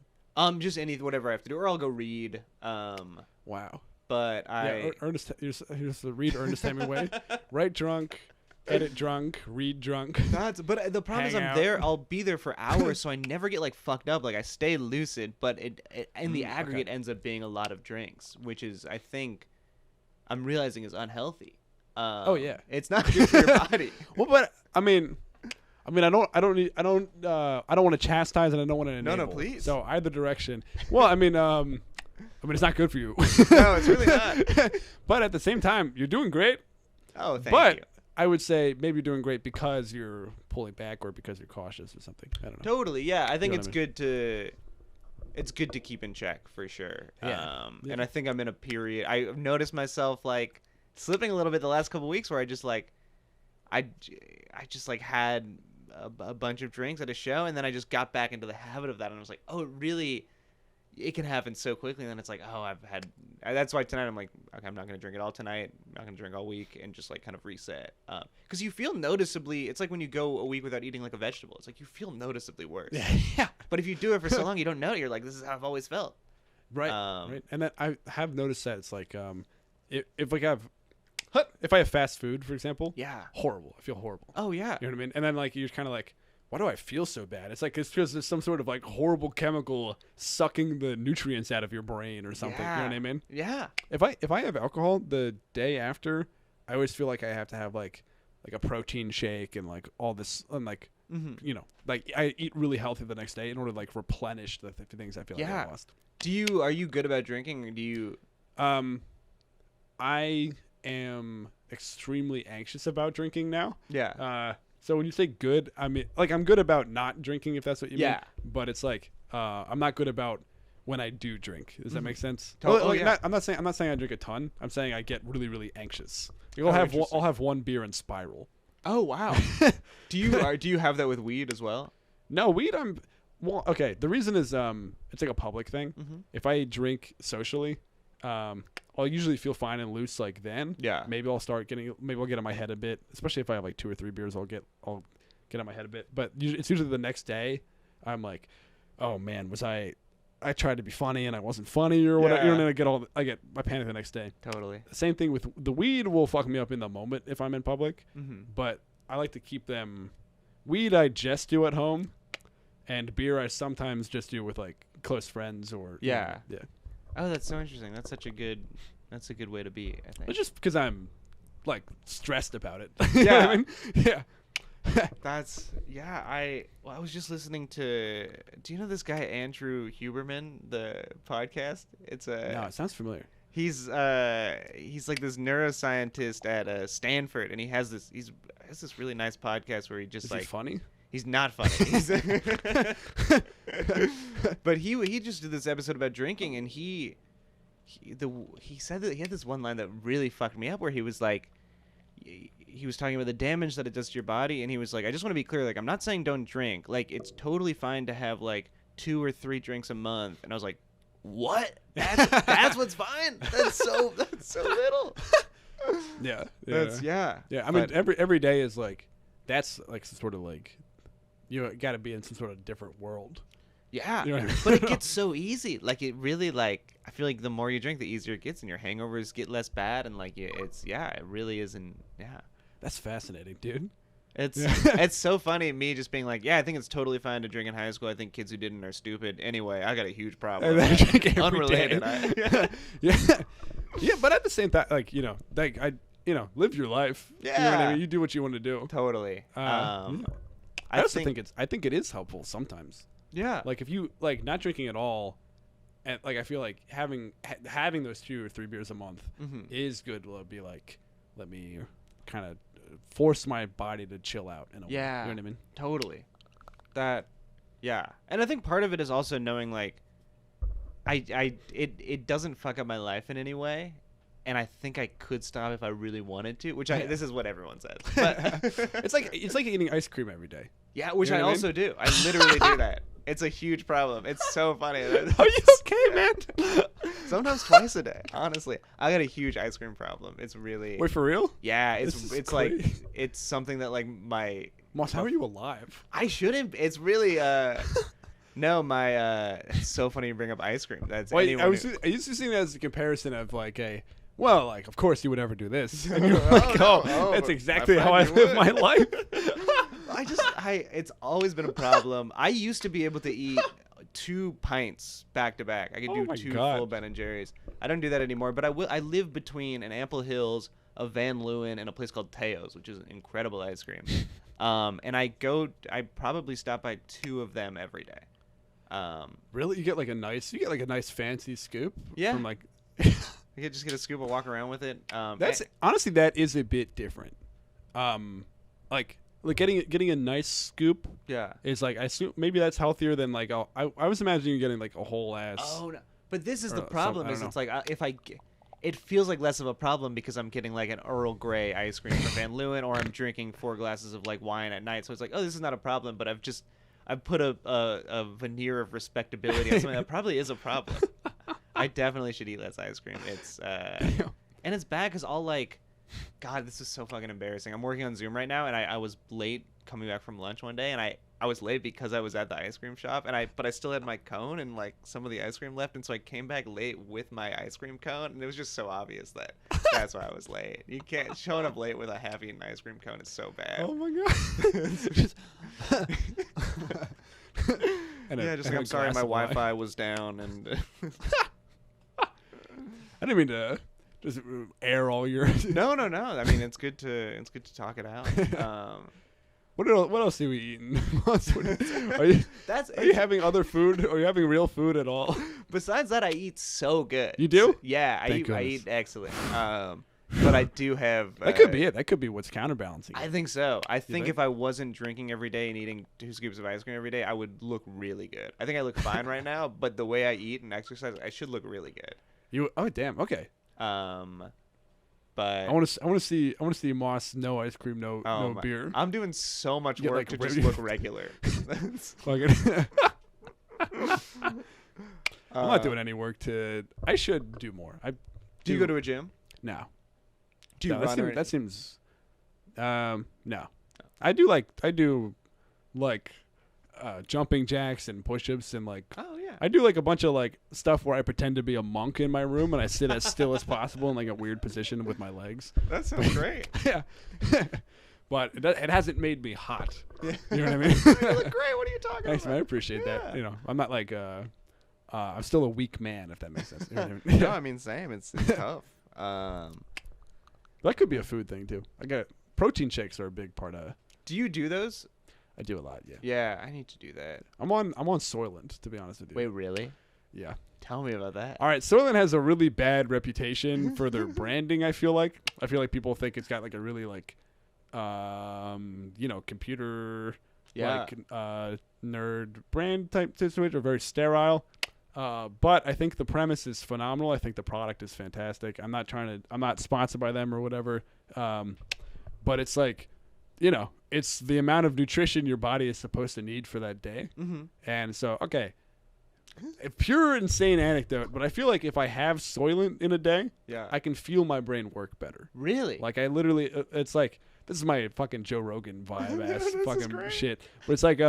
Just whatever I have to do, or I'll go read. Wow. But Ernest, here's the read Ernest Hemingway, write drunk, edit drunk, read drunk. But the problem is I'll be there for hours, so I never get like fucked up. Like I stay lucid, but it in the aggregate ends up being a lot of drinks, which is I think I'm realizing is unhealthy. Oh yeah, it's not good for your body. Well, but I mean, I don't want to chastise and I don't want to enable. No, please. So either direction. Well, I mean, it's not good for you. No, it's really not. But at the same time, you're doing great. Oh, thank you. I would say maybe you're doing great because you're pulling back or because you're cautious or something. I don't know. Totally, yeah. I think it's good to keep in check for sure. Yeah. And I think I'm in a period. I've noticed myself like slipping a little bit the last couple of weeks where I just like, I just like had a bunch of drinks at a show and then I just got back into the habit of that and I was like, oh, it really, it can happen so quickly, and then it's like, oh, I've had. That's why tonight I'm like, okay, I'm not gonna drink it all tonight. I'm not gonna drink all week, and just like kind of reset. Because you feel noticeably. It's like when you go a week without eating like a vegetable. It's like you feel noticeably worse. Yeah. But if you do it for so long, you don't know. You're like, this is how I've always felt. Right. Right. And then I have noticed that it's like, if I have fast food, for example, Yeah. horrible. I feel horrible. Oh yeah. You know what I mean? And then like you're kind of like, why do I feel so bad? It's like it's because there's some sort of like horrible chemical sucking the nutrients out of your brain or something. Yeah. You know what I mean? Yeah. If I have alcohol the day after, I always feel like I have to have like a protein shake and like all this and like you know, like I eat really healthy the next day in order to like replenish the things I feel like I lost. Are you good about drinking, or do you? I am extremely anxious about drinking now. Yeah. So when you say good, I mean like I'm good about not drinking if that's what you mean. Yeah. But it's like I'm not good about when I do drink. Does that make sense? I'm not saying I drink a ton. I'm saying I get really really anxious. Like, I'll have one beer and spiral. Oh wow. Do you have that with weed as well? No, weed. Okay. The reason is it's like a public thing. If I drink socially, I'll usually feel fine and loose like then. Yeah. Maybe I'll get in my head a bit, especially if I have like 2 or 3 beers. I'll get in my head a bit. But it's usually the next day. I'm like, oh man, I tried to be funny and I wasn't funny or whatever. Yeah. You know, I panic the next day. Totally. Same thing with the weed will fuck me up in the moment if I'm in public. Mm-hmm. But I like to keep them. Weed I just do at home, and beer I sometimes just do with like close friends or yeah. Yeah. Oh, that's so interesting. That's a good way to be, I think. But just because I'm like stressed about it. Yeah. You know what I mean? Yeah. I was just listening to. Do you know this guy Andrew Huberman, the podcast? No, it sounds familiar. He's like this neuroscientist at Stanford, and he has this really nice podcast where he just Is he funny? He's not funny. But he just did this episode about drinking, and he said that he had this one line that really fucked me up, where he was like, he was talking about the damage that it does to your body, and he was like, I just want to be clear, like, I'm not saying don't drink. Like, it's totally fine to have like 2 or 3 drinks a month. And I was like, what? That's what's fine? That's so little. Yeah. I mean, every day is like, that's like some sort of like, you got to be in some sort of different world. Yeah. You know what I mean? But it gets so easy. Like, it really, like, I feel like the more you drink, the easier it gets, and your hangovers get less bad, and like it really isn't. Yeah. That's fascinating, dude. It's so funny, me just being like, yeah, I think it's totally fine to drink in high school. I think kids who didn't are stupid. Anyway, I got a huge problem. Unrelated. Yeah, but at the same time, like, live your life. Yeah. You know what I mean? You do what you want to do. Totally. I also think it is helpful sometimes. Yeah. Like if you like not drinking at all, and like I feel like having those 2 or 3 beers a month is good to be like, let me kind of force my body to chill out in a way. You know what I mean? Totally. Yeah. And I think part of it is also knowing like it doesn't fuck up my life in any way. And I think I could stop if I really wanted to, which this is what everyone says. But it's like eating ice cream every day. Yeah, which I also do. I literally do that. It's a huge problem. It's so funny. Are you okay, man? Sometimes twice a day. Honestly, I got a huge ice cream problem. It's really. Wait, for real? Yeah, it's like it's something that like my. Moss, how are you alive? I shouldn't. It's really No, it's so funny you bring up ice cream. That's I used to see it as a comparison of like of course you would never do this. And you're like, that's exactly how I live my life. It's always been a problem. I used to be able to eat 2 pints back to back. I could do 2 full Ben and Jerry's. I don't do that anymore, but I live between an Ample Hills, a Van Leeuwen, and a place called Teo's, which is an incredible ice cream. And I probably stop by 2 of them every day. Really? You get like a nice fancy scoop? Yeah. From like I could just get a scoop and walk around with it. Honestly, that is a bit different. Like getting a nice scoop. Yeah. Is like, I assume maybe that's healthier than like I was imagining you getting like a whole ass. Oh no! But this is the problem. It's like it feels like less of a problem because I'm getting like an Earl Grey ice cream from Van Leeuwen, or I'm drinking 4 glasses of like wine at night. So it's like, oh, this is not a problem. But I've put a veneer of respectability on something that probably is a problem. I definitely should eat less ice cream. It's and it's bad because I'll like, God, this is so fucking embarrassing. I'm working on Zoom right now, and I was late coming back from lunch one day, and I was late because I was at the ice cream shop, but I still had my cone and like some of the ice cream left, and so I came back late with my ice cream cone, and it was just so obvious that that's why I was late. You can't showing up late with a half-eaten ice cream cone is so bad. Oh my god. Yeah, just like I'm sorry my Wi-Fi was down, and I didn't mean to just air all your. No. I mean, it's good to talk it out. What else are we eating? Are you having other food? Are you having real food at all? Besides that, I eat so good. You do? Yeah, I eat excellent. But I do have. That could be it. That could be what's counterbalancing. I think so. I think if I wasn't drinking every day and eating 2 scoops of ice cream every day, I would look really good. I think I look fine right now, but the way I eat and exercise, I should look really good. Oh damn. Okay. But I want to see Moss no ice cream, no beer. I'm doing so much work to just look regular. I'm not doing any work I should do more. Do you go to a gym? No. Do you run? That seems no. I do like jumping jacks and push-ups and like. Oh yeah. I do like a bunch of like stuff where I pretend to be a monk in my room and I sit as still as possible in like a weird position with my legs. That sounds great. Yeah. But it hasn't made me hot. Yeah. You know what I mean? You look great. What are you talking Thanks, about? man. I appreciate that. You know, I'm not like I'm still a weak man, if that makes sense. You know what I mean? No, I mean same. It's tough. That could be a food thing too. Protein shakes are a big part of. Do you do those? I do a lot, yeah. Yeah, I need to do that. I'm on Soylent, to be honest with you. Wait, really? Yeah. Tell me about that. All right, Soylent has a really bad reputation for their branding. I feel like people think it's got like a really like, computer nerd brand type situation, or very sterile. But I think the premise is phenomenal. I think the product is fantastic. I'm not sponsored by them or whatever. But it's like, it's the amount of nutrition your body is supposed to need for that day. Mm-hmm. And so, okay, a pure insane anecdote, but I feel like if I have Soylent in a day, I can feel my brain work better. Really? Like I literally, it's like, this is my fucking Joe Rogan vibe ass fucking shit. But it's like,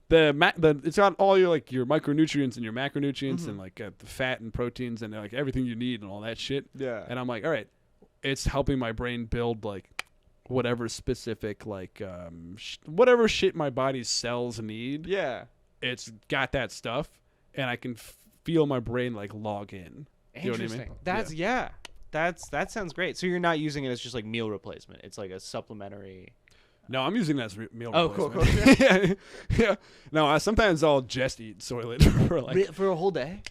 it's got all your like your micronutrients and your macronutrients and like the fat and proteins and like everything you need and all that shit. Yeah. And I'm like, all right, it's helping my brain build like whatever specific like whatever shit my body's cells need. Yeah. It's got that stuff, and I can feel my brain like log in. You know what I mean? That sounds great. So you're not using it as just like meal replacement. It's like a supplementary. No, I'm using it as meal replacement. Cool. Yeah. No, sometimes I'll just eat Soylent for a whole day.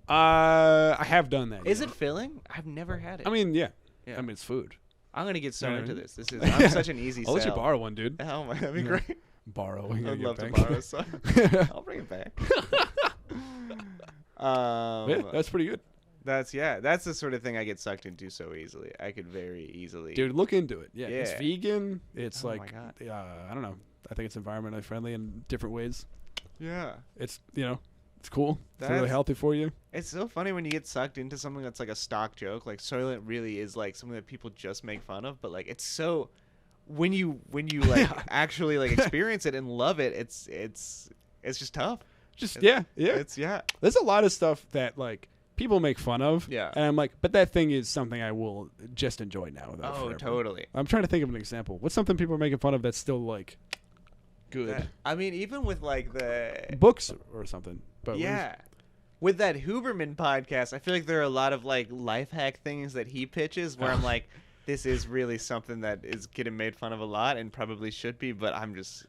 I have done that. Is it filling? I've never had it. I mean, yeah. I mean, it's food. I'm gonna get so into this. I'm such an easy. I'll let you borrow one, dude. Oh my, that'd be great. Borrowing. I'd love to borrow some. I'll bring it back. That's pretty good. That's the sort of thing I get sucked into so easily. I could very easily. Dude, look into it. Yeah. It's vegan. It's my God. I don't know. I think it's environmentally friendly in different ways. Yeah. It's it's cool. It's really healthy for you. It's so funny when you get sucked into something that's like a stock joke. Like Soylent really is like something that people just make fun of, but like it's so when you like actually like experience it and love it, it's just tough. There's a lot of stuff that like people make fun of. Yeah. And I'm like, but that thing is something I will just enjoy now. Oh, totally. I'm trying to think of an example. What's something people are making fun of that's still like good? I mean, even with like the books or something. But with that Huberman podcast, I feel like there are a lot of like life hack things that he pitches where I'm like, this is really something that is getting made fun of a lot and probably should be, but I'm just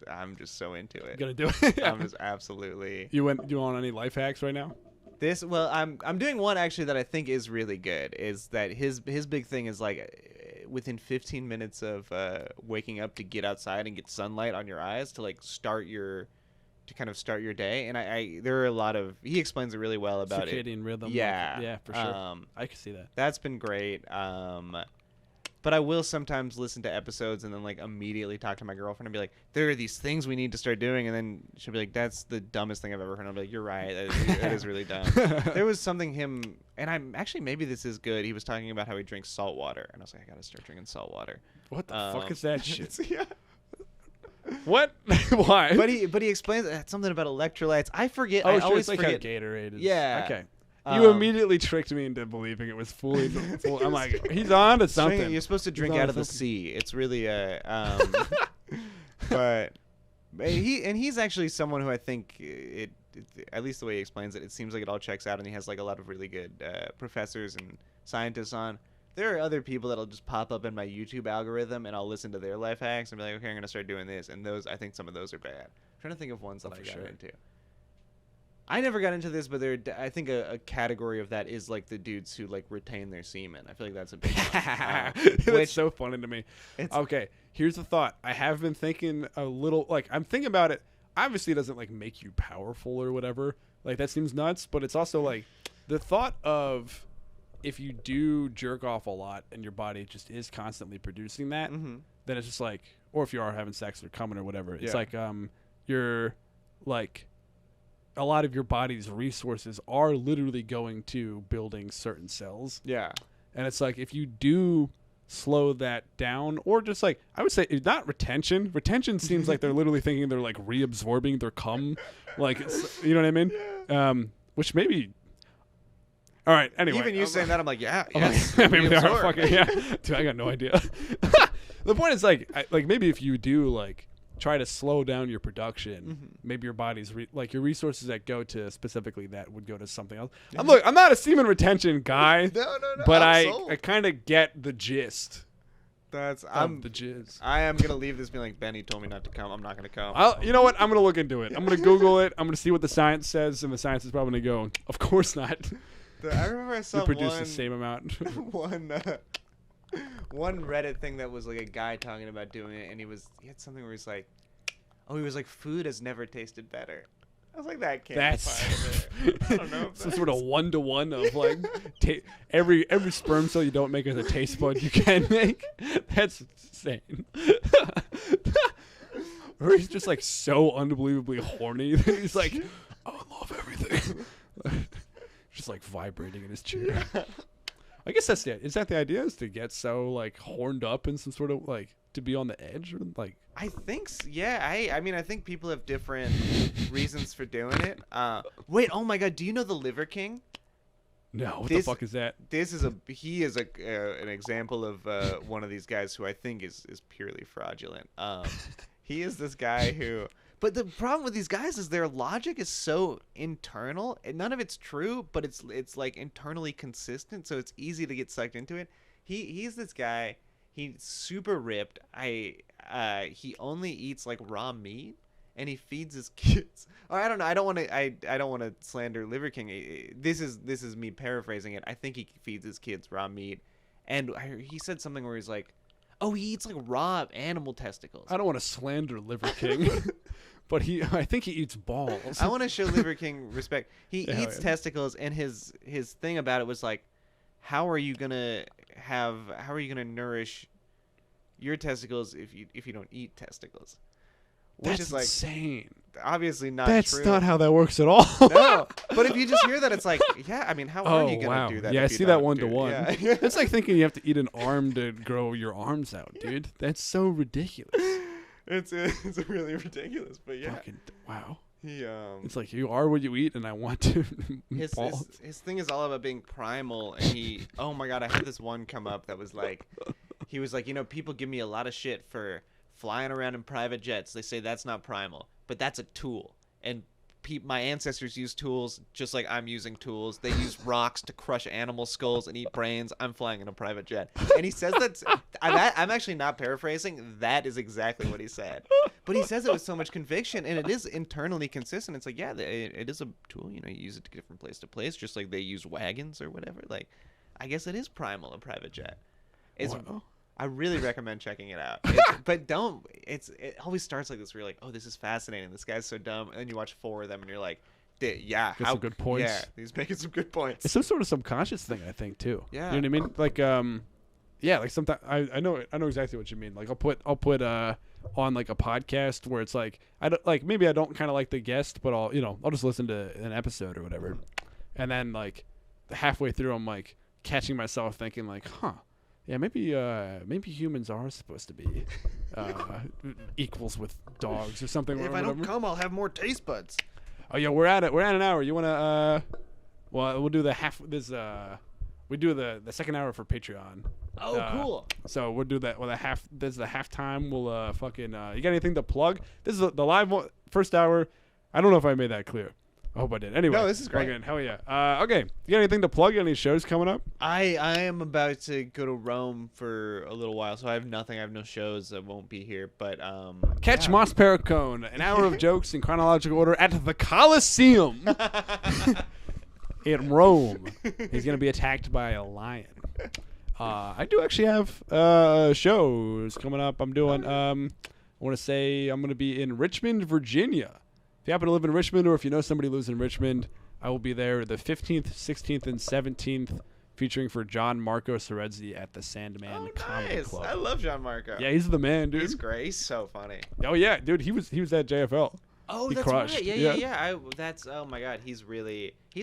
so into it. Gonna do it. I'm just absolutely. You want any life hacks right now? I'm doing one actually that I think is really good. Is that his big thing is like within 15 minutes of waking up to get outside and get sunlight on your eyes to like start your day. And there are a lot of, he explains it really well about circadian rhythm. Yeah. Yeah, for sure. I can see that. That's been great. But I will sometimes listen to episodes and then like immediately talk to my girlfriend and be like, there are these things we need to start doing. And then she'll be like, that's the dumbest thing I've ever heard. I'll be like, you're right. That is really dumb. There was something and I'm actually, maybe this is good. He was talking about how he drinks salt water. And I was like, I got to start drinking salt water. What the fuck is that shit? Yeah. What? Why? But he explains something about electrolytes. I forget. Oh, I sure, always it's like forget. how Gatorade is. Yeah. Okay. You immediately tricked me into believing it was fully. I'm like, he's on to something. You're supposed to drink out of the sea. It's really but he's actually someone who I think at least the way he explains it, it seems like it all checks out, and he has like a lot of really good professors and scientists on. There are other people that'll just pop up in my YouTube algorithm, and I'll listen to their life hacks and be like, okay, I'm gonna start doing this. And those, I think some of those are bad. I'm trying to think of ones that I got into. I never got into this, but I think a category of that is like the dudes who like retain their semen. I feel like that's a big one. That's so funny to me. Okay, here's the thought. I have been thinking a little, like I'm thinking about it. Obviously, it doesn't like make you powerful or whatever. Like that seems nuts, but it's also like the thought of if you do jerk off a lot and your body just is constantly producing that, then it's just like, or if you are having sex or coming or whatever, it's like you're like. A lot of your body's resources are literally going to building certain cells. Yeah. And it's like if you do slow that down, or just like I would say not retention. Retention seems like they're literally thinking they're like reabsorbing their cum. Like it's, you know what I mean? Yeah. Which maybe all right, anyway. Even you saying that, I'm like, yeah. Maybe they are fucking Dude, I got no idea. The point is like maybe if you do like try to slow down your production, maybe your body's like your resources that go to specifically that would go to something else. I'm not a semen retention guy. No, but I kind of get the gist. I'm the jizz. I am gonna leave this being like, Benny told me not to come. I'm not gonna come. You know what? I'm gonna look into it. I'm gonna Google it. I'm gonna see what the science says, and the science is probably gonna go, of course not. I remember I saw you produce the same amount. One Reddit thing that was like a guy talking about doing it, and he had something where he's like, food has never tasted better. I was like, that can't that's be part of it. I don't know. Some sort of 1-to-1 of like every sperm cell you don't make as a taste bud you can make. That's insane. Or he's just like so unbelievably horny that he's like, I love everything. Just like vibrating in his chair. I guess that's it. Is that the idea? Is to get so like horned up in some sort of like to be on the edge, or like? I think yeah. I mean I think people have different reasons for doing it. Wait, oh my God, do you know the Liver King? No, what the fuck is that? He is an example of one of these guys who I think is purely fraudulent. He is this guy who. But the problem with these guys is their logic is so internal, and none of it's true, but it's like internally consistent, so it's easy to get sucked into it. He's this guy. He's super ripped. He only eats like raw meat, and he feeds his kids. Or I don't know. I don't want to slander Liver King. This is me paraphrasing it. I think he feeds his kids raw meat, and he said something where he's like, "Oh, he eats like raw animal testicles." I don't want to slander Liver King. But I think he eats balls. I want to show Liver King respect. He eats testicles, and his thing about it was like, how are you gonna nourish your testicles if you don't eat testicles? Which That's is like insane. Obviously not That's true. not how that works at all. No, but if you just hear that, it's like, yeah. I mean, how are you gonna do that? Yeah, I see that 1-to-1. Yeah. It's like thinking you have to eat an arm to grow your arms out, dude. That's so ridiculous. It's really ridiculous, but yeah. Wow. It's like you are what you eat, and I want to. His thing is all about being primal, and oh my God, I had this one come up that was like, he was like, people give me a lot of shit for flying around in private jets. They say that's not primal, but that's a tool, and my ancestors used tools just like I'm using tools. They use rocks to crush animal skulls and eat brains. I'm flying in a private jet. And he says that I'm actually not paraphrasing. That is exactly what he said. But he says it with so much conviction, and it is internally consistent. It's like, yeah, it is a tool. You use it to get from place to place, just like they use wagons or whatever. Like, I guess it is primal, a private jet. Wow. I really recommend checking it out. It always starts like this where you're like, oh, this is fascinating. This guy's so dumb. And then you watch 4 of them and you're like, yeah. Some good points. Yeah, he's making some good points. It's some sort of subconscious thing, I think, too. Yeah. You know what I mean? Like, Yeah, like sometimes I know exactly what you mean. Like I'll put on like a podcast where it's like I don't like maybe I don't kind of like the guest, but I'll just listen to an episode or whatever, and then like halfway through I'm like catching myself thinking like, yeah, maybe humans are supposed to be equals with dogs or something. If I don't come, I'll have more taste buds. Oh yeah, we're at an hour. You wanna well, we'll do the half this we do the second hour for Patreon. Oh, cool. So we'll do that. Well, this is the halftime. We'll fucking. You got anything to plug? This is the live first hour. I don't know if I made that clear. I hope I did. Anyway, no, this is great. Fucking, hell yeah. Okay, you got anything to plug? Any shows coming up? I am about to go to Rome for a little while, so I have nothing. I have no shows. I won't be here, but catch Moss Perricone, an hour of jokes in chronological order at the Coliseum in Rome. He's gonna be attacked by a lion. I do actually have shows coming up. I'm doing. I want to say I'm gonna be in Richmond, Virginia. If you happen to live in Richmond, or if you know somebody who lives in Richmond, I will be there the 15th, 16th, and 17th, featuring for John Marco Cerezzi at the Sandman Comedy Club. I love John Marco. Yeah, he's the man, dude. He's great. He's so funny. Oh yeah, dude. He was at JFL. Oh, he that's crushed. right. Yeah. That's oh my god. He's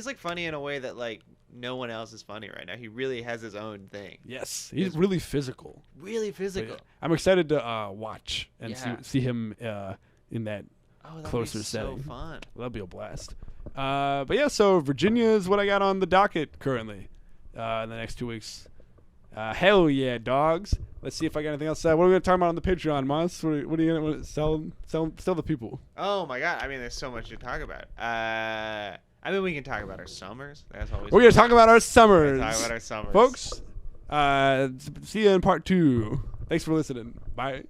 like funny in a way that like no one else is funny right now. He really has his own thing. Yes, he's really physical. Really physical. Yeah. I'm excited to watch and see him in that. Oh, closer be setting. So fun. That'll be a blast. But yeah, so Virginia is what I got on the docket currently in the next 2 weeks. Hell yeah, dogs. Let's see if I got anything else. What are we going to talk about on the Patreon, Moss? What are you going to sell the people? Oh my god. I mean, there's so much to talk about. I mean, we can talk about our summers. That's always We're going to talk about our summers. Folks, see you in part 2. Thanks for listening. Bye.